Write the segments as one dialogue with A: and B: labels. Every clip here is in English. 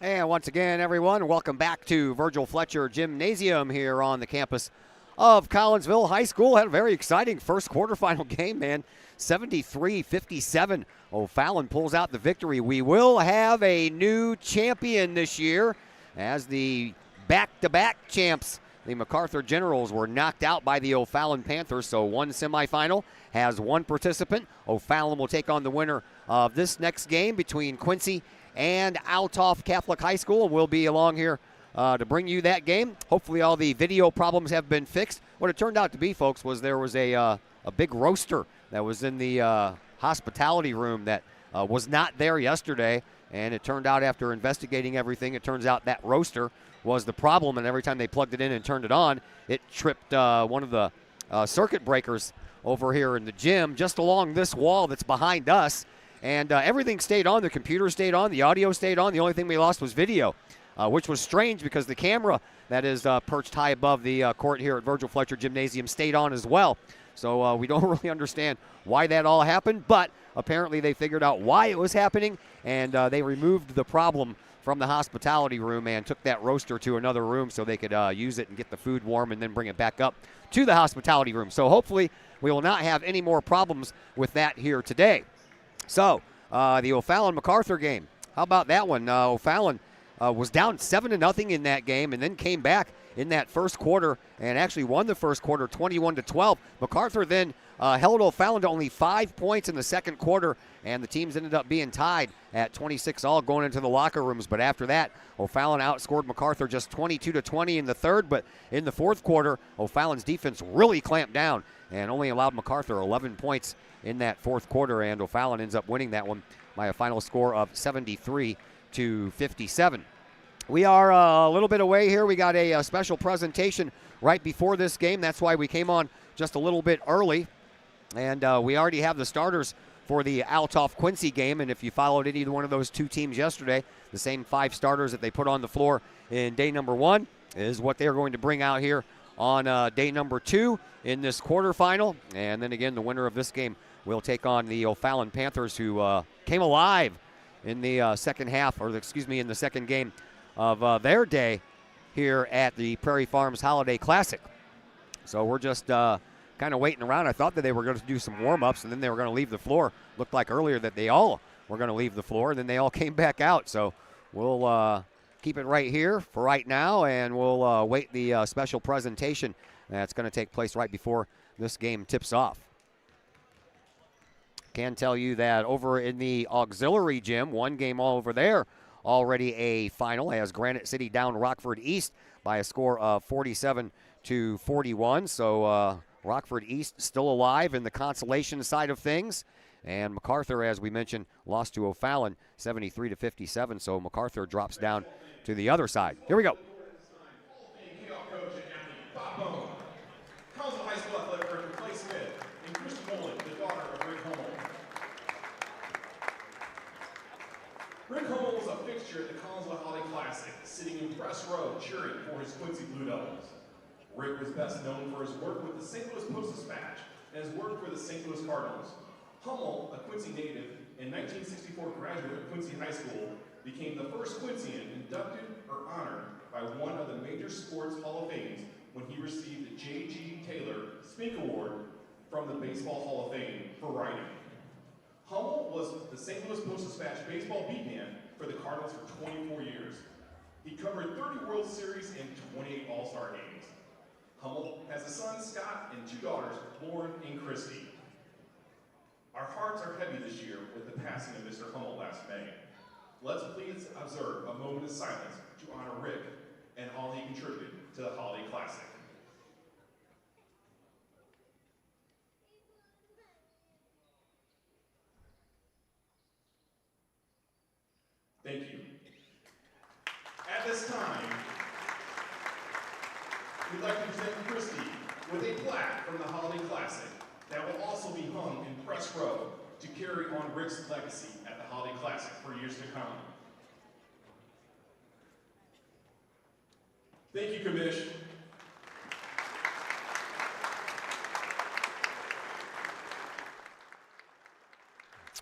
A: And once again, everyone, welcome back to Virgil Fletcher Gymnasium here on the campus of Collinsville High School. Had a very exciting first quarterfinal game, man. 73-57. O'Fallon pulls out the victory. We will have a new champion this year as the back-to-back champs. The MacArthur Generals were knocked out by the O'Fallon Panthers, so one semifinal has one participant. O'Fallon will take on the winner of this next game between Quincy and Althoff Catholic High School. We'll be along here to bring you that game. Hopefully all the video problems have been fixed. What it turned out to be, folks, was there was a big roaster that was in the hospitality room that was not there yesterday, and it turned out after investigating everything, it turns out that roaster was the problem, and every time they plugged it in and turned it on, it tripped one of the circuit breakers over here in the gym just along this wall that's behind us. And everything stayed on. The computer stayed on. The audio stayed on. The only thing we lost was video, which was strange because the camera that is perched high above the court here at Virgil Fletcher Gymnasium stayed on as well. So we don't really understand why that all happened, but apparently they figured out why it was happening, and they removed the problem from the hospitality room and took that roaster to another room so they could use it and get the food warm and then bring it back up to the hospitality room. So hopefully we will not have any more problems with that here today. So, the O'Fallon-MacArthur game, how about that one? O'Fallon was down 7-0 in that game and then came back in that first quarter and actually won the first quarter 21-12. MacArthur then held O'Fallon to only 5 points in the second quarter, and the teams ended up being tied at 26 all going into the locker rooms. But after that, O'Fallon outscored MacArthur just 22-20 in the third, but in the fourth quarter, O'Fallon's defense really clamped down and only allowed MacArthur 11 points in that fourth quarter, and O'Fallon ends up winning that one by a final score of 73-57. We are a little bit away here. We got a special presentation right before this game. That's why we came on just a little bit early, and we already have the starters for the Althoff-Quincy game, and if you followed any one of those two teams yesterday, the same 5 starters that they put on the floor in day number 1 is what they're going to bring out here on day number 2 in this quarterfinal. And then again, the winner of this game will take on the O'Fallon Panthers, who came alive in the second half, or excuse me, in the second game of their day here at the Prairie Farms Holiday Classic. So we're just kind of waiting around. I thought that they were going to do some warm-ups and then they were going to leave the floor. Looked like earlier that they all were going to leave the floor, and then they all came back out. So we'll keep it right here for right now, and we'll wait the special presentation that's going to take place right before this game tips off. Can tell you that over in the auxiliary gym, one game all over there, already a final, as Granite City down Rockford East by a score of 47-41. So Rockford East still alive in the consolation side of things. And MacArthur, as we mentioned, lost to O'Fallon 73-57. So MacArthur drops down to the other side. Here we go.
B: Rick Hummel was a fixture at the Collinsville Holiday Classic, sitting in press row cheering for his Quincy Blue Devils. Rick was best known for his work with the St. Louis Post-Dispatch and his work for the St. Louis Cardinals. Hummel, a Quincy native and 1964 graduate of Quincy High School, became the first Quincyan inducted or honored by one of the major sports Hall of Fames when he received the J.G. Taylor Spink Award from the Baseball Hall of Fame for writing. Hummel was the St. Louis Post-Dispatch baseball beat man for the Cardinals for 24 years. He covered 30 World Series and 28 All-Star games. Hummel has a son, Scott, and 2 daughters, Lauren and Christy. Our hearts are heavy this year with the passing of Mr. Hummel last May. Let's please observe a moment of silence to honor Rick and all he contributed to the Holiday Classic. Thank you. At this time, we'd like to present Christy with a plaque from the Holiday Classic that will also be hung in press row to carry on Rick's legacy at the Holiday Classic for years to come. Thank you, Commish.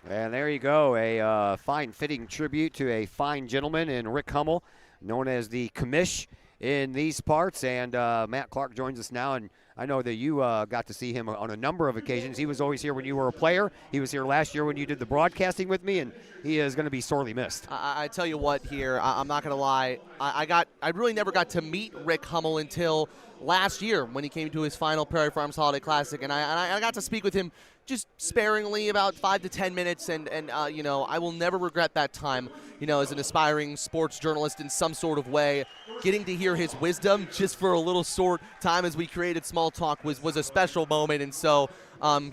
A: And there you go, a fine fitting tribute to a fine gentleman in Rick Hummel, known as the commish in these parts. And Matt Clark joins us now, and I know that you got to see him on a number of occasions. He was always here when you were a player. He was here last year when you did the broadcasting with me, and he is going to be sorely missed.
C: I tell you what here, I'm not going to lie. I really never got to meet Rick Hummel until last year when he came to his final Prairie Farms Holiday Classic, and I got to speak with him just sparingly, about 5 to 10 minutes, and you know, I will never regret that time, you know, as an aspiring sports journalist in some sort of way. Getting to hear his wisdom just for a little short time as we created Small Talk was a special moment, and so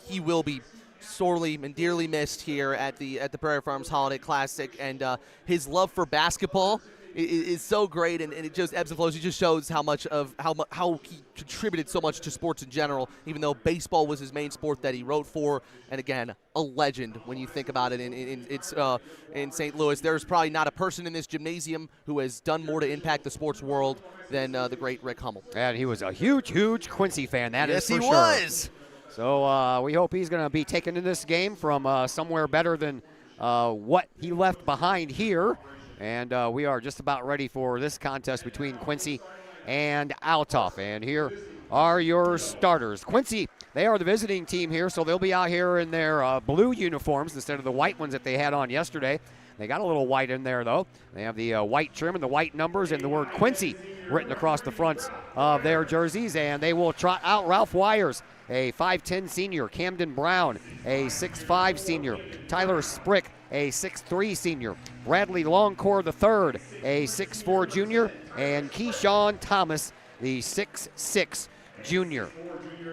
C: he will be sorely and dearly missed here at the Prairie Farms Holiday Classic, and his love for basketball is so great, and it just ebbs and flows. It just shows how much of how he contributed so much to sports in general, even though baseball was his main sport that he wrote for. And again, a legend when you think about it. In St. Louis, there's probably not a person in this gymnasium who has done more to impact the sports world than the great Rick Hummel.
A: And he was a huge Quincy fan. That is for sure.
C: Yes, he was.
A: So we hope he's going to be taken in this game from somewhere better than what he left behind here. And we are just about ready for this contest between Quincy and Althoff. And here are your starters. Quincy, they are the visiting team here, so they'll be out here in their blue uniforms instead of the white ones that they had on yesterday. They got a little white in there, though. They have the white trim and the white numbers and the word Quincy written across the fronts of their jerseys. And they will trot out Ralph Wires, a 5'10 senior, Camden Brown, a 6'5 senior, Tyler Sprick, a 6'3 senior, Bradley Longcore III, a 6'4 junior, and Keyshawn Thomas, the 6'6 junior.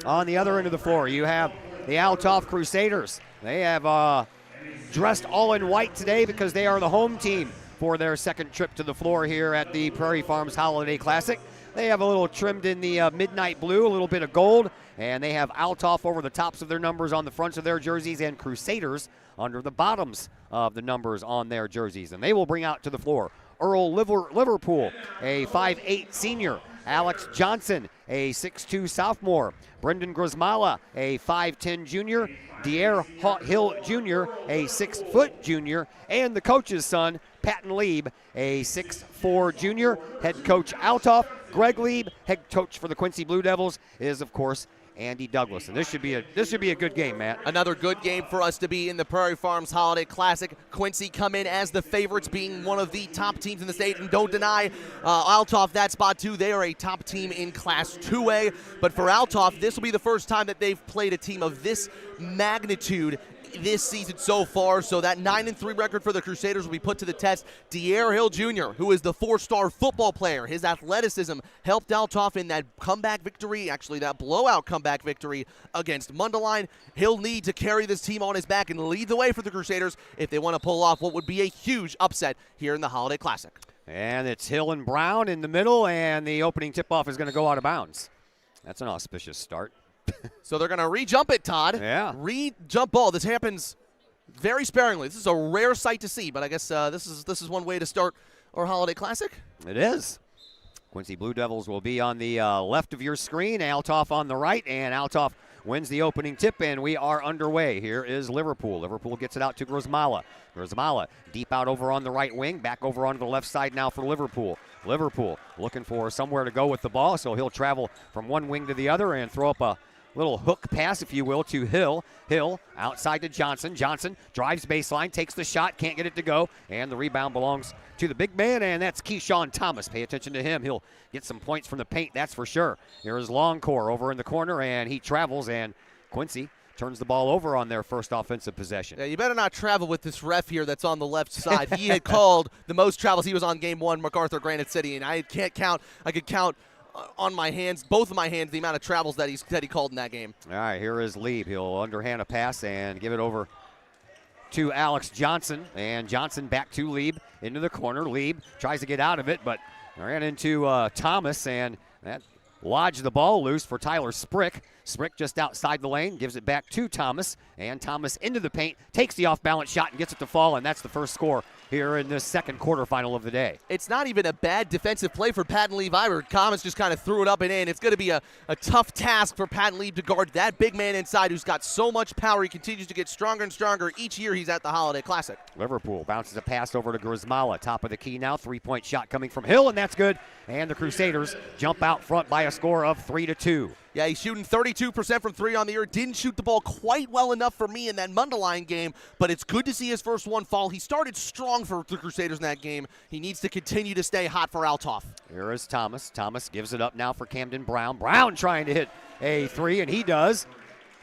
A: On the other end of the floor, you have the Althoff Crusaders. They have dressed all in white today because they are the home team for their second trip to the floor here at the Prairie Farms Holiday Classic. They have a little trimmed in the midnight blue, a little bit of gold, and they have Althoff over the tops of their numbers on the fronts of their jerseys and Crusaders under the bottoms of the numbers on their jerseys. And they will bring out to the floor Earl Liverpool, a 5'8 senior, Alex Johnson, a 6'2 sophomore, Brendan Grismala, a 5'10 junior, Dier Hill Jr., a 6-foot junior, and the coach's son, Patton Lieb, a 6'4 junior. Head coach Althoff, Greg Lieb. Head coach for the Quincy Blue Devils is, of course, Andy Douglas. And this should be a good game, Matt.
C: Another good game for us to be in the Prairie Farms Holiday Classic. Quincy come in as the favorites, being one of the top teams in the state, and don't deny Althoff that spot too. They are a top team in Class 2A, but for Althoff, this will be the first time that they've played a team of this magnitude this season so far, so that 9-3 record for the Crusaders will be put to the test. Dier Hill Jr., who is the 4-star football player, his athleticism helped Althoff in that comeback victory, actually that blowout comeback victory against Mundelein. He'll need to carry this team on his back and lead the way for the Crusaders if they want to pull off what would be a huge upset here in the Holiday Classic.
A: And it's Hill and Brown in the middle, and the opening tip-off is going to go out of bounds. That's an auspicious start.
C: So they're going to re-jump it, Todd.
A: Yeah.
C: Re-jump ball. This happens very sparingly. This is a rare sight to see, but I guess this is one way to start our Holiday Classic.
A: It is. Quincy Blue Devils will be on the left of your screen, Althoff on the right, and Althoff wins the opening tip, and we are underway. Here is Liverpool. Liverpool gets it out to Grismala. Grismala deep out over on the right wing, back over onto the left side now for Liverpool. Liverpool looking for somewhere to go with the ball, so he'll travel from one wing to the other and throw up a little hook pass, if you will, to Hill. Hill outside to Johnson. Johnson drives baseline, takes the shot, can't get it to go, and the rebound belongs to the big man, and that's Keyshawn Thomas. Pay attention to him. He'll get some points from the paint, that's for sure. Here's Longcore over in the corner, and he travels, and Quincy turns the ball over on their first offensive possession.
C: Yeah, you better not travel with this ref here that's on the left side. He had called the most travels. He was on game one, MacArthur Granite City, and I could count on my hands, both of my hands, the amount of travels that he called in that game.
A: All right, here is Lieb. He'll underhand a pass and give it over to Alex Johnson, and Johnson back to Lieb into the corner. Lieb tries to get out of it, but ran into Thomas, and that lodged the ball loose for Tyler Sprick. Sprick just outside the lane, gives it back to Thomas, and Thomas into the paint, takes the off-balance shot and gets it to fall, and that's the first score here in this second quarterfinal of the day.
C: It's not even a bad defensive play for Patton Lieb either. Comets just kind of threw it up and in. It's going to be a tough task for Patton Lieb to guard that big man inside who's got so much power. He continues to get stronger and stronger each year he's at the Holiday Classic.
A: Liverpool bounces a pass over to Grismala. Top of the key now. Three-point shot coming from Hill, and that's good. And the Crusaders jump out front by a score of 3-2.
C: Yeah, he's shooting 32% from three on the year. Didn't shoot the ball quite well enough for me in that Mundelein game, but it's good to see his first one fall. He started strong for the Crusaders in that game. He needs to continue to stay hot for Althoff.
A: Here is Thomas. Thomas gives it up now for Camden Brown. Brown trying to hit a three, and he does.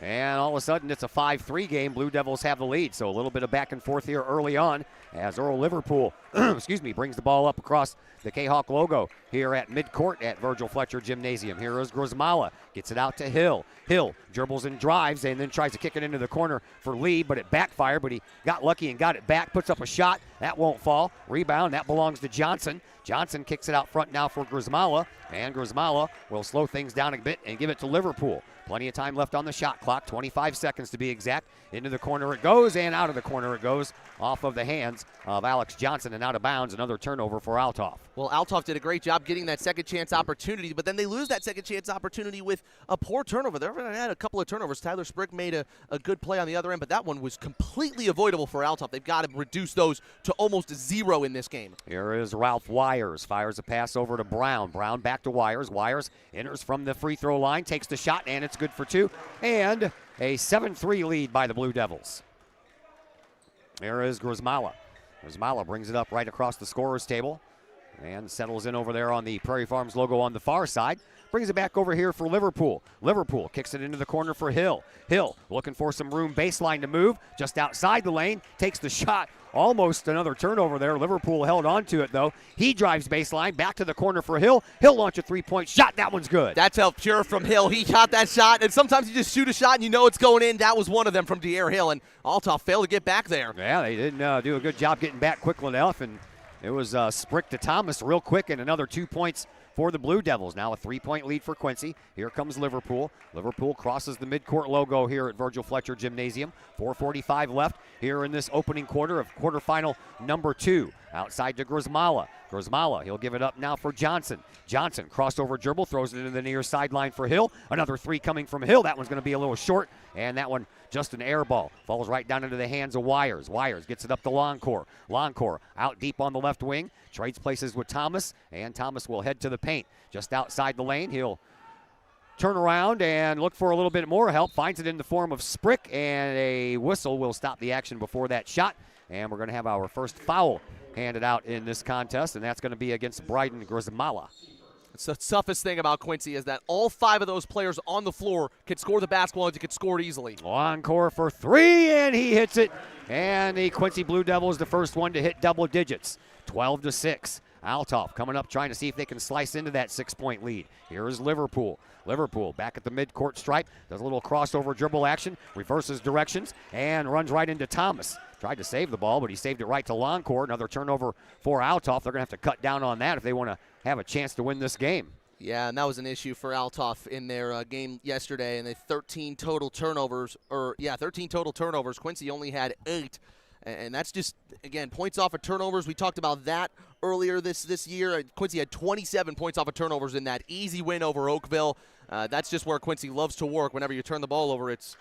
A: And all of a sudden, it's a 5-3 game. Blue Devils have the lead, so a little bit of back and forth here early on as Earl Liverpool brings the ball up across the K-Hawk logo here at midcourt at Virgil Fletcher Gymnasium. Here is Grismala. Gets it out to Hill. Hill dribbles and drives and then tries to kick it into the corner for Lee, but it backfired, but he got lucky and got it back. Puts up a shot. That won't fall. Rebound. That belongs to Johnson. Johnson kicks it out front now for Grismala, and Grismala will slow things down a bit and give it to Liverpool. Plenty of time left on the shot clock, 25 seconds to be exact. Into the corner it goes, and out of the corner it goes, off of the hands of Alex Johnson and out of bounds. Another turnover for Althoff.
C: Well, Althoff did a great job getting that second chance opportunity, but then they lose that second chance opportunity with a poor turnover. They had a couple of turnovers. Tyler Sprigg made a good play on the other end, but that one was completely avoidable for Althoff. They've got to reduce those to almost zero in this game.
A: Here is Ralph Wires. Fires a pass over to Brown. Brown back to Wires. Wires enters from the free throw line, takes the shot, and it's good for two. And a 7-3 lead by the Blue Devils. There is Grismala. Grismala brings it up right across the scorer's table and settles in over there on the Prairie Farms logo on the far side. Brings it back over here for Liverpool. Liverpool kicks it into the corner for Hill. Hill looking for some room baseline to move. Just outside the lane. Takes the shot. Almost another turnover there. Liverpool held on to it, though. He drives baseline. Back to the corner for Hill. Hill launch a three-point shot. That one's good.
C: That's how pure from Hill. He shot that shot, and sometimes you just shoot a shot and you know it's going in. That was one of them from De'Air Hill, and Althoff failed to get back there.
A: Yeah, they didn't do a good job getting back quick enough, and it was Sprick to Thomas real quick, and another 2 points for the Blue Devils. Now a 3-point lead for Quincy. Here comes Liverpool. Liverpool crosses the midcourt logo here at Virgil Fletcher Gymnasium. 4:45 left here in this opening quarter of quarterfinal number 2. Outside to Grismala. Grismala, he'll give it up now for Johnson. Johnson, crossover dribble, throws it into the near sideline for Hill. Another three coming from Hill. That one's going to be a little short, and that one just an air ball. Falls right down into the hands of Wires. Wires gets it up to Longcore. Longcore out deep on the left wing. Trades places with Thomas, and Thomas will head to the paint. Just outside the lane, he'll turn around and look for a little bit more help. Finds it in the form of Sprick, and a whistle will stop the action before that shot. And we're going to have our first foul handed out in this contest, and that's going to be against Bryden Grismala.
C: It's the toughest thing about Quincy is that all 5 of those players on the floor can score the basketball and they can score it easily.
A: Encore for 3, and he hits it. And the Quincy Blue Devils the first one to hit double digits, 12-6. Althoff coming up trying to see if they can slice into that 6-point lead. Here is Liverpool. Liverpool back at the midcourt stripe, does a little crossover dribble action, reverses directions, and runs right into Thomas. Tried to save the ball, but he saved it right to Longcore. Another turnover for Althoff. They're going to have to cut down on that if they want to have a chance to win this game.
C: Yeah, and that was an issue for Althoff in their game yesterday, and they 13 total turnovers. Quincy only had 8. And that's just, again, points off of turnovers. We talked about that earlier this year. Quincy had 27 points off of turnovers in that easy win over Oakville. That's just where Quincy loves to work. Whenever you turn the ball over, it's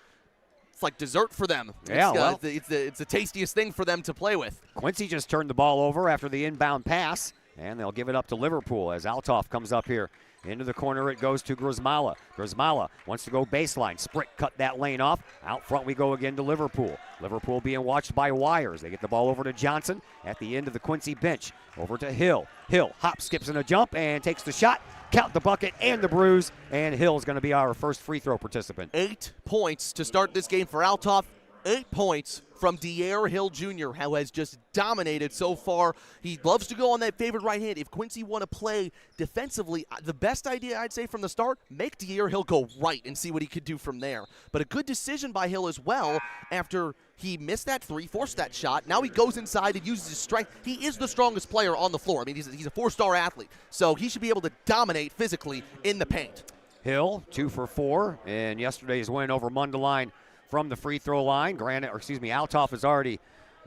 C: like dessert for them.
A: Yeah,
C: it's the tastiest thing for them to play with.
A: Quincy just turned the ball over after the inbound pass, and they'll give it up to Liverpool as Althoff comes up here. Into the corner it goes to Grismala. Grismala wants to go baseline. Sprick cut that lane off. Out front we go again to Liverpool. Liverpool being watched by Wires. They get the ball over to Johnson at the end of the Quincy bench. Over to Hill. Hill hop, skips, and a jump and takes the shot. Count the bucket and the bruise. And Hill's going to be our first free throw participant.
C: 8 points to start this game for Althoff. 8 points from De'Air Hill Jr., who has just dominated so far. He loves to go on that favorite right hand. If Quincy want to play defensively, the best idea I'd say from the start, make De'Air Hill go right and see what he could do from there. But a good decision by Hill as well after he missed that 3, forced that shot. Now he goes inside and uses his strength. He is the strongest player on the floor. I mean, he's a 4-star athlete, so he should be able to dominate physically in the paint.
A: Hill, 2 for 4 in yesterday's win over Mundelein from the free throw line. Althoff has already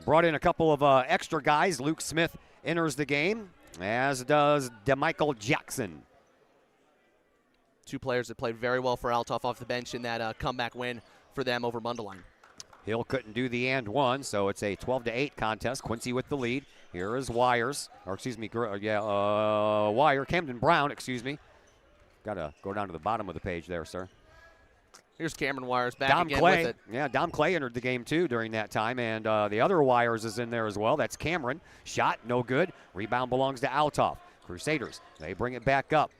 A: brought in a couple of extra guys. Luke Smith enters the game, as does DeMichael Jackson.
C: Two players that played very well for Althoff off the bench in that comeback win for them over Mundelein.
A: Hill couldn't do the and one, so it's a 12-8 contest. Quincy with the lead. Here is Wire, Camden Brown, excuse me. Got to go down to the bottom of the page there, sir.
C: Here's Cameron Wires back
A: Dom
C: again
A: Clay.
C: with it.
A: Yeah, Dom Clay entered the game too during that time, and the other Wires is in there as well. That's Cameron. Shot, no good. Rebound belongs to Althoff. Crusaders, they bring it back up.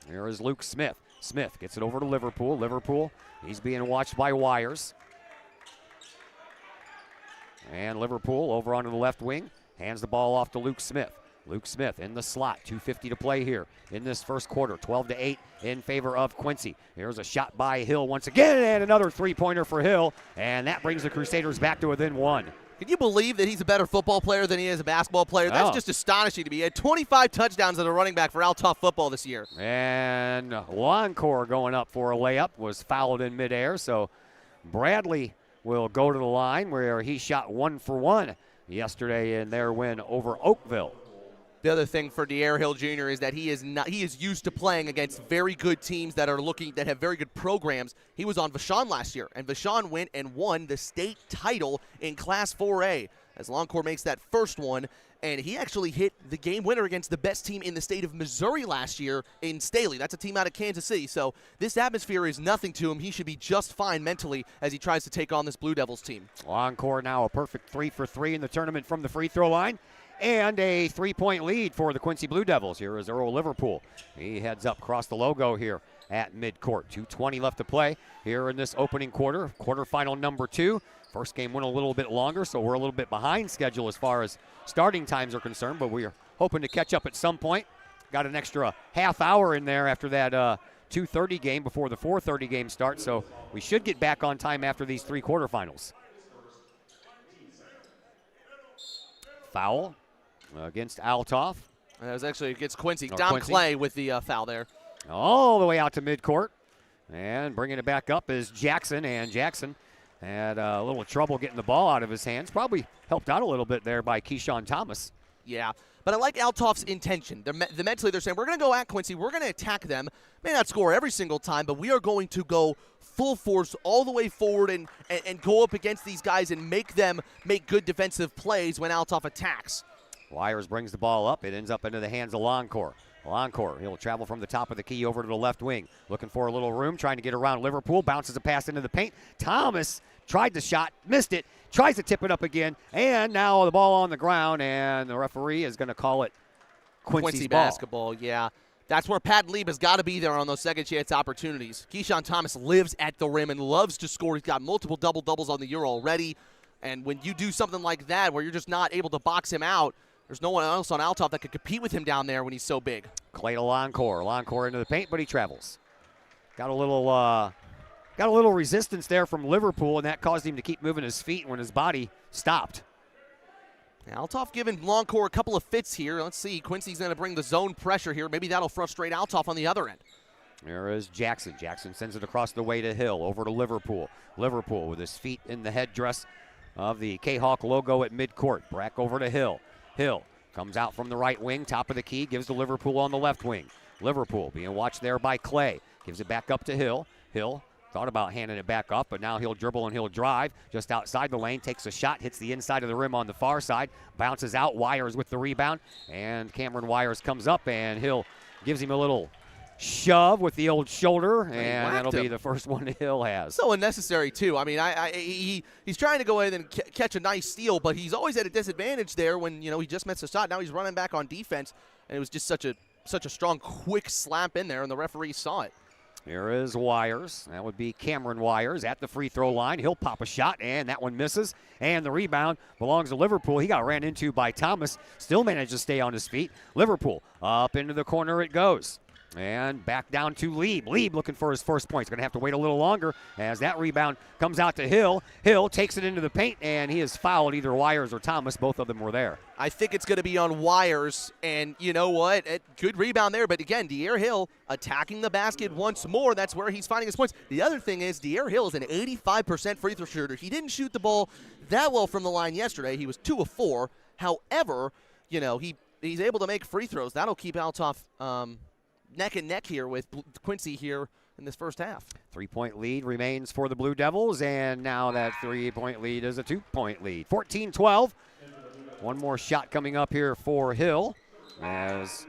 A: Here is Luke Smith. Smith gets it over to Liverpool. Liverpool, he's being watched by Wires. And Liverpool over onto the left wing, hands the ball off to Luke Smith. Luke Smith in the slot, 2:50 to play here in this first quarter, 12-8 in favor of Quincy. Here's a shot by Hill once again, and another three-pointer for Hill, and that brings the Crusaders back to within one.
C: Can you believe that he's a better football player than he is a basketball player? That's just astonishing to me. He had 25 touchdowns as a running back for Althoff football this year.
A: And Loncourt going up for a layup was fouled in midair, so Bradley will go to the line where he shot 1 for 1 yesterday in their win over Oakville.
C: The other thing for De'Aaron Hill Jr. is that he is used to playing against very good teams that have very good programs. He was on Vashon last year, and Vashon went and won the state title in Class 4A as Loncourt makes that first one, and he actually hit the game winner against the best team in the state of Missouri last year in Staley. That's a team out of Kansas City, so this atmosphere is nothing to him. He should be just fine mentally as he tries to take on this Blue Devils team.
A: Loncourt now a perfect 3 for 3 in the tournament from the free throw line. And a 3-point lead for the Quincy Blue Devils. Here is Earl Liverpool. He heads up across the logo here at midcourt. 2:20 left to play here in this opening quarter. Quarterfinal number 2. First game went a little bit longer, so we're a little bit behind schedule as far as starting times are concerned, but we are hoping to catch up at some point. Got an extra half hour in there after that 2:30 game before the 4:30 game starts, so we should get back on time after these 3 quarterfinals. Foul against Althoff.
C: That was actually against Quincy.
A: Or
C: Dom
A: Quincy.
C: Clay with the foul there.
A: All the way out to midcourt. And bringing it back up is Jackson. And Jackson had a little trouble getting the ball out of his hands. Probably helped out a little bit there by Keyshawn Thomas.
C: Yeah, but I like Althoff's intention. Mentally, they're saying, we're going to go at Quincy. We're going to attack them. May not score every single time, but we are going to go full force all the way forward and go up against these guys and make them make good defensive plays when Althoff attacks.
A: Wires brings the ball up. It ends up into the hands of Loncourt. Loncourt, he'll travel from the top of the key over to the left wing. Looking for a little room, trying to get around Liverpool. Bounces a pass into the paint. Thomas tried the shot, missed it, tries to tip it up again, and now the ball on the ground, and the referee is going to call it Quincy
C: basketball, yeah. That's where Pat Lieb has got to be there on those second chance opportunities. Keyshawn Thomas lives at the rim and loves to score. He's got multiple double-doubles on the year already, and when you do something like that where you're just not able to box him out, there's no one else on Althoff that could compete with him down there when he's so big.
A: Clay to Loncourt. Loncourt into the paint, but he travels. Got a little resistance there from Liverpool, and that caused him to keep moving his feet when his body stopped.
C: Now, Althoff giving Loncourt a couple of fits here. Let's see. Quincy's going to bring the zone pressure here. Maybe that'll frustrate Althoff on the other end.
A: There is Jackson. Jackson sends it across the way to Hill, over to Liverpool. Liverpool with his feet in the headdress of the K-Hawk logo at midcourt. Back over to Hill. Hill comes out from the right wing, top of the key, gives to Liverpool on the left wing. Liverpool being watched there by Clay. Gives it back up to Hill. Hill thought about handing it back up, but now he'll dribble and he'll drive just outside the lane, takes a shot, hits the inside of the rim on the far side, bounces out. Wires with the rebound, and Cameron Wires comes up, and Hill gives him a little shove with the old shoulder, and that'll be the first one Hill has.
C: So unnecessary, too. I mean, he's trying to go in and catch a nice steal, but he's always at a disadvantage there when, he just missed a shot. Now he's running back on defense, and it was just such a strong, quick slap in there, and the referee saw it.
A: Here is Wires. That would be Cameron Wires at the free throw line. He'll pop a shot, and that one misses. And the rebound belongs to Liverpool. He got ran into by Thomas. Still managed to stay on his feet. Liverpool up into the corner it goes. And back down to Lieb. Lieb looking for his first point. He's going to have to wait a little longer as that rebound comes out to Hill. Hill takes it into the paint, and he has fouled either Wires or Thomas. Both of them were there.
C: I think it's going to be on Wires, and you know what? Good rebound there, but again, De'Air Hill attacking the basket once more. That's where he's finding his points. The other thing is De'Air Hill is an 85% free throw shooter. He didn't shoot the ball that well from the line yesterday. He was 2 of 4. However, you know, he's able to make free throws. That'll keep Althoff neck and neck here with Quincy here in this first half.
A: 3-point lead remains for the Blue Devils, and now that 3-point lead is a 2-point lead. 14-12. One more shot coming up here for Hill as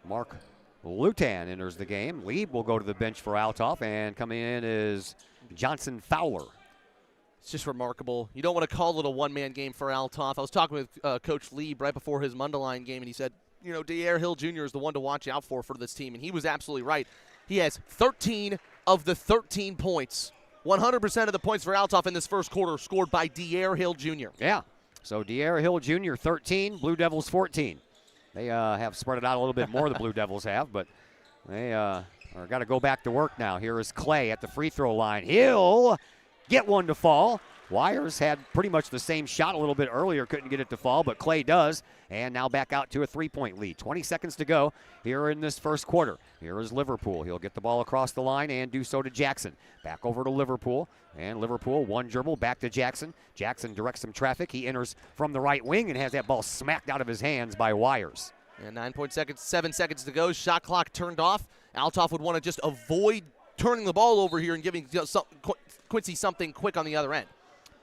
A: Mark Lutan enters the game. Lieb will go to the bench for Althoff, and coming in is Johnson Fowler.
C: It's just remarkable. You don't want to call it a one-man game for Althoff. I was talking with Coach Lieb right before his Mundelein game, and he said, you know, De'Air Hill Jr. is the one to watch out for this team, and he was absolutely right. He has 13 of the 13 points. 100% of the points for Althoff in this first quarter scored by De'Air Hill Jr.
A: Yeah, so De'Air Hill Jr. 13, Blue Devils 14. They have spread it out a little bit more, the Blue Devils have, but they are got to go back to work now. Here is Clay at the free throw line. He'll get one to fall. Wires had pretty much the same shot a little bit earlier, couldn't get it to fall, but Clay does, and now back out to a 3-point lead. 20 seconds to go here in this first quarter. Here is Liverpool. He'll get the ball across the line and do so to Jackson. Back over to Liverpool, and Liverpool, one dribble, back to Jackson. Jackson directs some traffic. He enters from the right wing and has that ball smacked out of his hands by Wires.
C: And 7 seconds to go. Shot clock turned off. Althoff would want to just avoid turning the ball over here and giving Quincy something quick on the other end.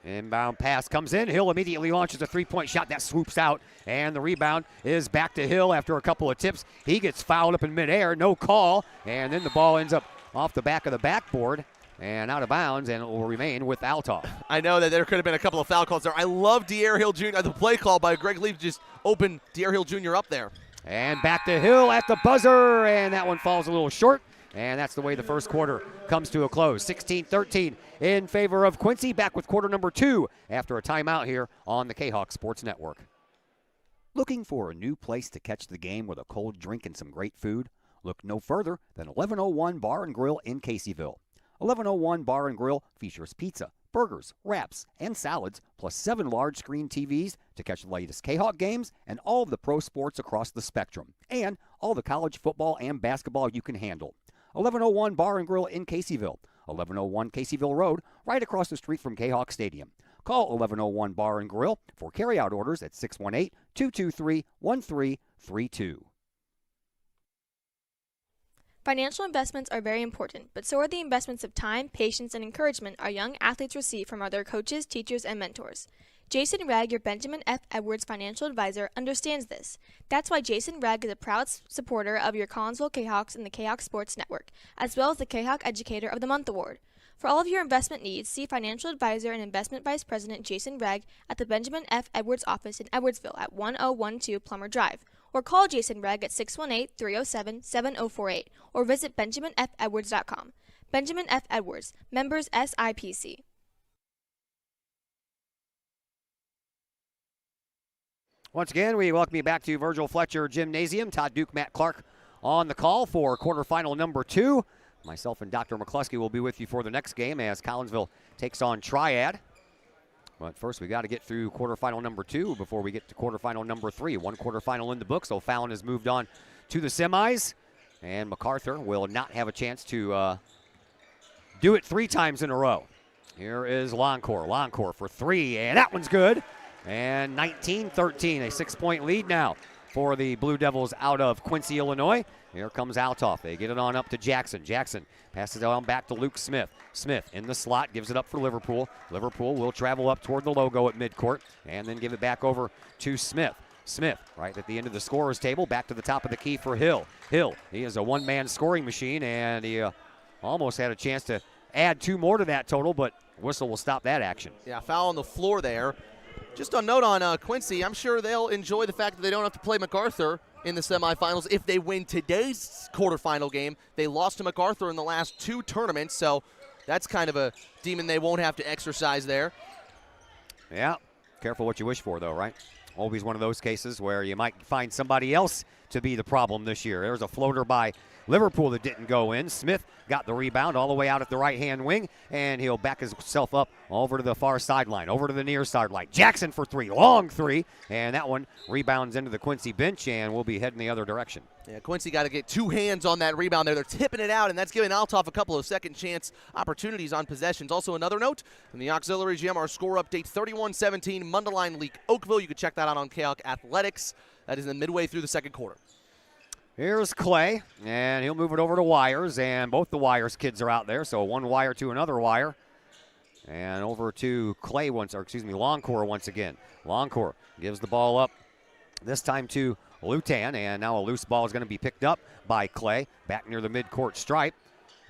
A: Inbound pass comes in. Hill immediately launches a 3-point shot that swoops out, and the rebound is back to Hill after a couple of tips. He gets fouled up in midair, no call, and then the ball ends up off the back of the backboard and out of bounds, and it will remain with Althoff.
C: I know that there could have been a couple of foul calls there. I love De'Air Hill Jr. The play call by Greg Lieb just opened De'Air Hill Jr. up there.
A: And back to Hill at the buzzer, and that one falls a little short. And that's the way the first quarter comes to a close. 16-13 in favor of Quincy. Back with quarter number 2 after a timeout here on the K-Hawk Sports Network. Looking for a new place to catch the game with a cold drink and some great food? Look no further than 1101 Bar and Grill in Caseyville. 1101 Bar and Grill features pizza, burgers, wraps, and salads, plus 7 large screen TVs to catch the latest K-Hawk games and all of the pro sports across the spectrum, and all the college football and basketball you can handle. 1101 Bar and Grill in Caseyville, 1101 Caseyville Road, right across the street from K-Hawk Stadium. Call 1101 Bar and Grill for carryout orders at 618-223-1332.
D: Financial investments are very important, but so are the investments of time, patience, and encouragement our young athletes receive from other coaches, teachers, and mentors. Jason Ragg, your Benjamin F. Edwards financial advisor, understands this. That's why Jason Ragg is a proud supporter of your Collinsville K-Hawks and the K-Hawk Sports Network, as well as the K-Hawk Educator of the Month Award. For all of your investment needs, see financial advisor and investment vice president Jason Ragg at the Benjamin F. Edwards office in Edwardsville at 1012 Plummer Drive, or call Jason Ragg at 618-307-7048, or visit benjaminfedwards.com. Benjamin F. Edwards, members SIPC.
A: Once again, we welcome you back to Virgil Fletcher Gymnasium. Todd Duke, Matt Clark on the call for quarterfinal number 2. Myself and Dr. McCluskey will be with you for the next game as Collinsville takes on Triad. But first, we got to get through quarterfinal number 2 before we get to quarterfinal number 3. One quarterfinal in the books. O'Fallon has moved on to the semis, and MacArthur will not have a chance to do it 3 times in a row. Here is Loncourt. Loncourt for 3, and that one's good. And 19-13, a 6-point lead now for the Blue Devils out of Quincy, Illinois. Here comes Althoff. They get it on up to Jackson. Jackson passes it on back to Luke Smith. Smith in the slot, gives it up for Liverpool. Liverpool will travel up toward the logo at midcourt and then give it back over to Smith. Smith, right at the end of the scorer's table, back to the top of the key for Hill. Hill, he is a one-man scoring machine, and he almost had a chance to add 2 more to that total, but whistle will stop that action.
C: Yeah, foul on the floor there. Just a note on Quincy, I'm sure they'll enjoy the fact that they don't have to play MacArthur in the semifinals if they win today's quarterfinal game. They lost to MacArthur in the last 2 tournaments, so that's kind of a demon they won't have to exercise there.
A: Yeah, careful what you wish for, though, right? Always one of those cases where you might find somebody else to be the problem this year. There's a floater by Liverpool that didn't go in. Smith got the rebound all the way out at the right-hand wing, and he'll back himself up over to the far sideline, over to the near sideline. Jackson for three, long three, and that one rebounds into the Quincy bench, and we'll be heading the other direction.
C: Yeah, Quincy got to get two hands on that rebound there. They're tipping it out, and that's giving Althoff a couple of second chance opportunities on possessions. Also, another note in the auxiliary gym, our score update 31-17, Mundelein League Oakville. You can check that out on KALC Athletics. That is in midway through the second quarter.
A: Here's Clay, and he'll move it over to Wires, and both the Wires kids are out there, so one wire to another wire. And over to Clay Longcore once again. Longcore gives the ball up, this time to Lutan, and now a loose ball is going to be picked up by Clay, back near the midcourt stripe.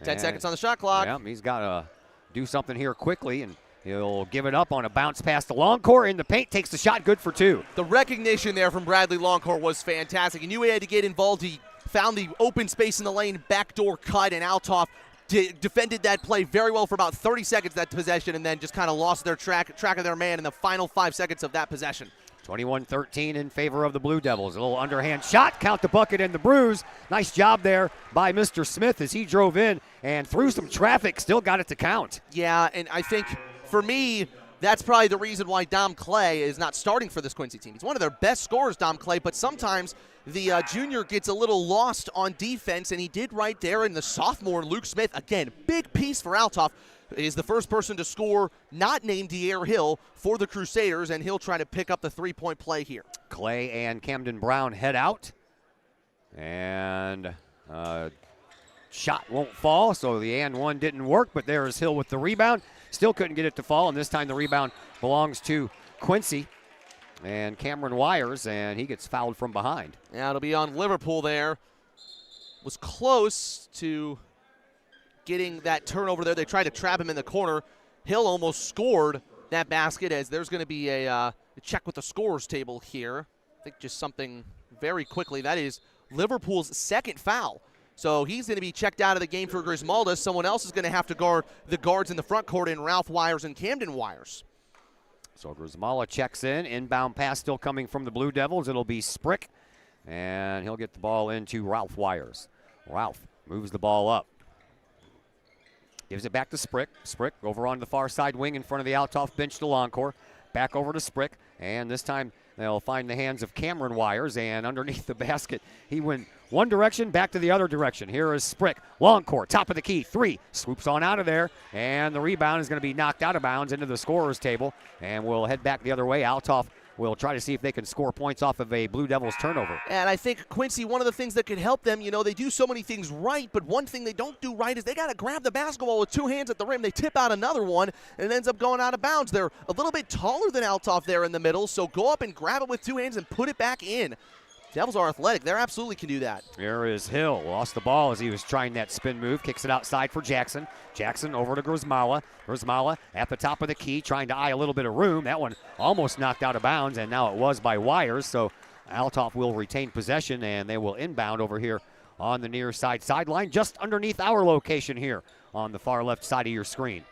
C: 10 seconds on the shot clock.
A: Yeah, he's got to do something here quickly, and he'll give it up on a bounce pass to Longcore in the paint, takes the shot, good for two.
C: The recognition there from Bradley Longcore was fantastic. He knew he had to get involved. He found the open space in the lane, backdoor cut, and Althoff defended that play very well for about 30 seconds, that possession, and then just kind of lost their track of their man in the final 5 seconds of that possession.
A: 21-13 in favor of the Blue Devils. A little underhand shot, count the bucket and the bruise. Nice job there by Mr. Smith as he drove in and through some traffic, still got it to count.
C: Yeah, and I think for me, that's probably the reason why Dom Clay is not starting for this Quincy team. He's one of their best scorers, Dom Clay, but sometimes the junior gets a little lost on defense, and he did right there. And the sophomore, Luke Smith, again, big piece for Althoff, is the first person to score not named De'Air Hill for the Crusaders, and he'll try to pick up the three-point play here.
A: Clay and Camden Brown head out, and shot won't fall, so the and one didn't work, but there is Hill with the rebound. Still couldn't get it to fall, and this time the rebound belongs to Quincy and Cameron Wires, and he gets fouled from behind.
C: Yeah, it'll be on Liverpool there. Was close to getting that turnover there. They tried to trap him in the corner. Hill almost scored that basket, as there's going to be a check with the scorers table here. I think just something very quickly. That is Liverpool's second foul. So he's going to be checked out of the game for Grismalda. Someone else is going to have to guard the guards in the front court in Ralph Wires and Camden Wires.
A: So Grismalda checks in. Inbound pass still coming from the Blue Devils. It'll be Sprick, and he'll get the ball into Ralph Wires. Ralph moves the ball up. Gives it back to Sprick. Sprick over on the far side wing in front of the Althoff bench to Longcore. Back over to Sprick, and this time they'll find the hands of Cameron Wires, and underneath the basket, he went one direction, back to the other direction. Here is Sprick. Longcore, top of the key, three. Swoops on out of there, and the rebound is going to be knocked out of bounds into the scorer's table, and we'll head back the other way. Althoff will try to see if they can score points off of a Blue Devils turnover.
C: And I think, Quincy, one of the things that could help them, they do so many things right, but one thing they don't do right is they got to grab the basketball with two hands at the rim. They tip out another one, and it ends up going out of bounds. They're a little bit taller than Althoff there in the middle, so go up and grab it with two hands and put it back in. Devils are athletic. They absolutely can do that.
A: Here is Hill. Lost the ball as he was trying that spin move. Kicks it outside for Jackson. Jackson over to Grismala. Grismala at the top of the key, trying to eye a little bit of room. That one almost knocked out of bounds, and now it was by Wires. So Althoff will retain possession, and they will inbound over here on the near side sideline, just underneath our location here on the far left side of your screen.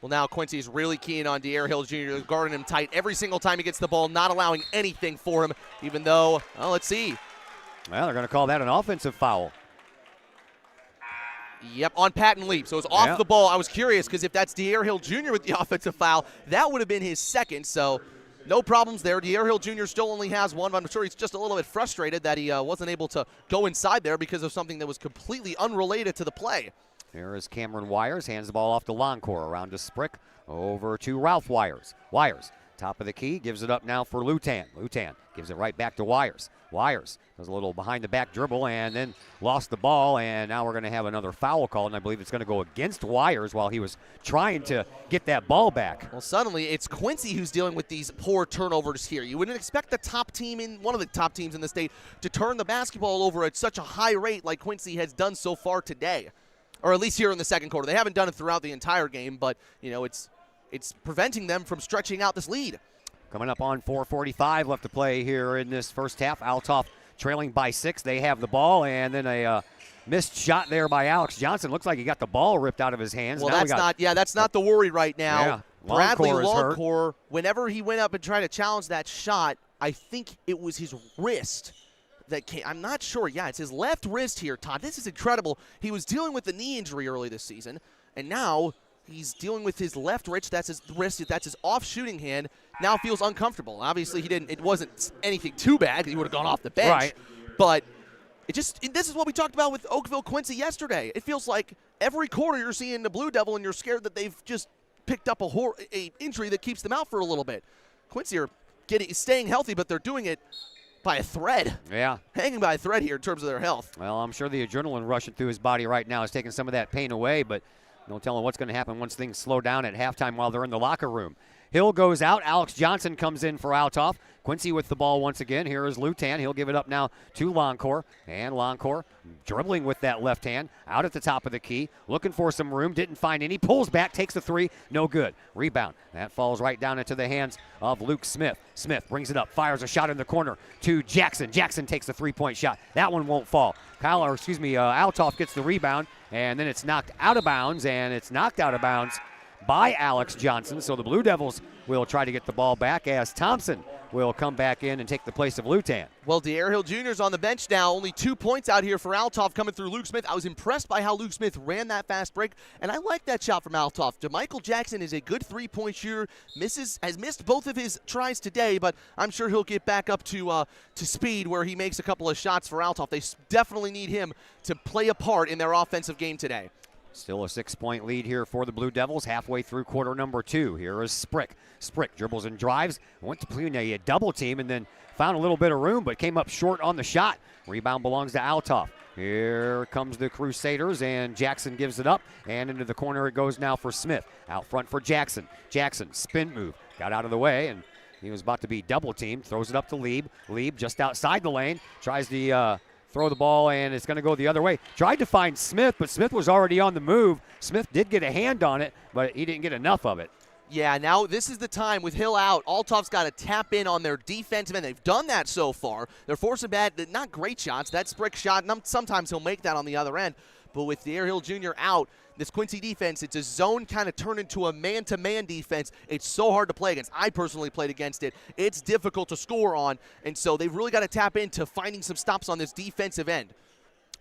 C: Well, now Quincy's really keen on De'Air Hill Jr., guarding him tight every single time he gets the ball, not allowing anything for him, even though, well, let's see.
A: Well, they're going to call that an offensive foul.
C: Yep, on Patton Leap. So it's off the ball. I was curious because if that's De'Air Hill Jr. with the offensive foul, that would have been his second. So no problems there. De'Air Hill Jr. still only has one, but I'm sure he's just a little bit frustrated that he wasn't able to go inside there because of something that was completely unrelated to the play.
A: Here is Cameron Wires, hands the ball off to Longcore, around to Sprick, over to Ralph Wires. Wires, top of the key, gives it up now for Lutan. Lutan gives it right back to Wires. Wires does a little behind-the-back dribble and then lost the ball, and now we're going to have another foul call, and I believe it's going to go against Wires while he was trying to get that ball back.
C: Well, suddenly it's Quincy who's dealing with these poor turnovers here. You wouldn't expect the one of the top teams in the state to turn the basketball over at such a high rate like Quincy has done so far today. Or at least here in the second quarter. They haven't done it throughout the entire game, but, it's preventing them from stretching out this lead.
A: Coming up on 4:45 left to play here in this first half. Althoff trailing by 6. They have the ball, and then a missed shot there by Alex Johnson. Looks like he got the ball ripped out of his hands.
C: Well, that's not the worry right now.
A: Yeah,
C: Bradley Longcore, whenever he went up and tried to challenge that shot, I think it was his wrist that came. I'm not sure. Yeah, it's his left wrist here, Todd. This is incredible. He was dealing with a knee injury early this season, and now he's dealing with his left wrist. That's his wrist. That's his off shooting hand. Now feels uncomfortable. Obviously, it wasn't anything too bad. He would have gone off the bench.
A: Right.
C: But this is what we talked about with Oakville Quincy yesterday. It feels like every quarter you're seeing the Blue Devil, and you're scared that they've just picked up a injury that keeps them out for a little bit. Quincy are staying healthy, but they're doing it by a thread.
A: Yeah.
C: Hanging by a thread here in terms of their health.
A: Well, I'm sure the adrenaline rushing through his body right now is taking some of that pain away, but no telling what's going to happen once things slow down at halftime while they're in the locker room. Hill goes out. Alex Johnson comes in for Althoff. Quincy with the ball once again. Here is Lutan. He'll give it up now to Loncourt. And Loncourt dribbling with that left hand. Out at the top of the key. Looking for some room. Didn't find any. Pulls back. Takes the three. No good. Rebound. That falls right down into the hands of Luke Smith. Smith brings it up. Fires a shot in the corner to Jackson. Jackson takes the three-point shot. That one won't fall. Althoff gets the rebound. And then it's knocked out of bounds. And it's knocked out of bounds by Alex Johnson. So the Blue Devils will try to get the ball back as Thompson will come back in and take the place of Lutan.
C: Well, De'Aaron Jr.'s on the bench now. Only 2 points out here for Althoff coming through Luke Smith. I was impressed by how Luke Smith ran that fast break, and I like that shot from Althoff. JaMychal Jackson is a good three-point shooter. Has missed both of his tries today, but I'm sure he'll get back up to speed where he makes a couple of shots for Althoff. They definitely need him to play a part in their offensive game today.
A: Still a 6-point lead here for the Blue Devils halfway through quarter number 2. Here is Sprick. Sprick dribbles and drives. Went to play a double team and then found a little bit of room but came up short on the shot. Rebound belongs to Althoff. Here comes the Crusaders and Jackson gives it up and into the corner it goes now for Smith. Out front for Jackson. Jackson, spin move. Got out of the way and he was about to be double teamed. Throws it up to Lieb. Lieb just outside the lane. Tries the throw the ball, and it's going to go the other way. Tried to find Smith, but Smith was already on the move. Smith did get a hand on it, but he didn't get enough of it.
C: Yeah, now this is the time with Hill out. Althoff's got to tap in on their defensive end. They've done that so far. They're forcing not great shots. That Sprick shot, sometimes he'll make that on the other end. But with De'Aaron Hill Jr. out, this Quincy defense, it's a zone kind of turned into a man-to-man defense. It's so hard to play against. I personally played against it. It's difficult to score on, and so they've really got to tap into finding some stops on this defensive end.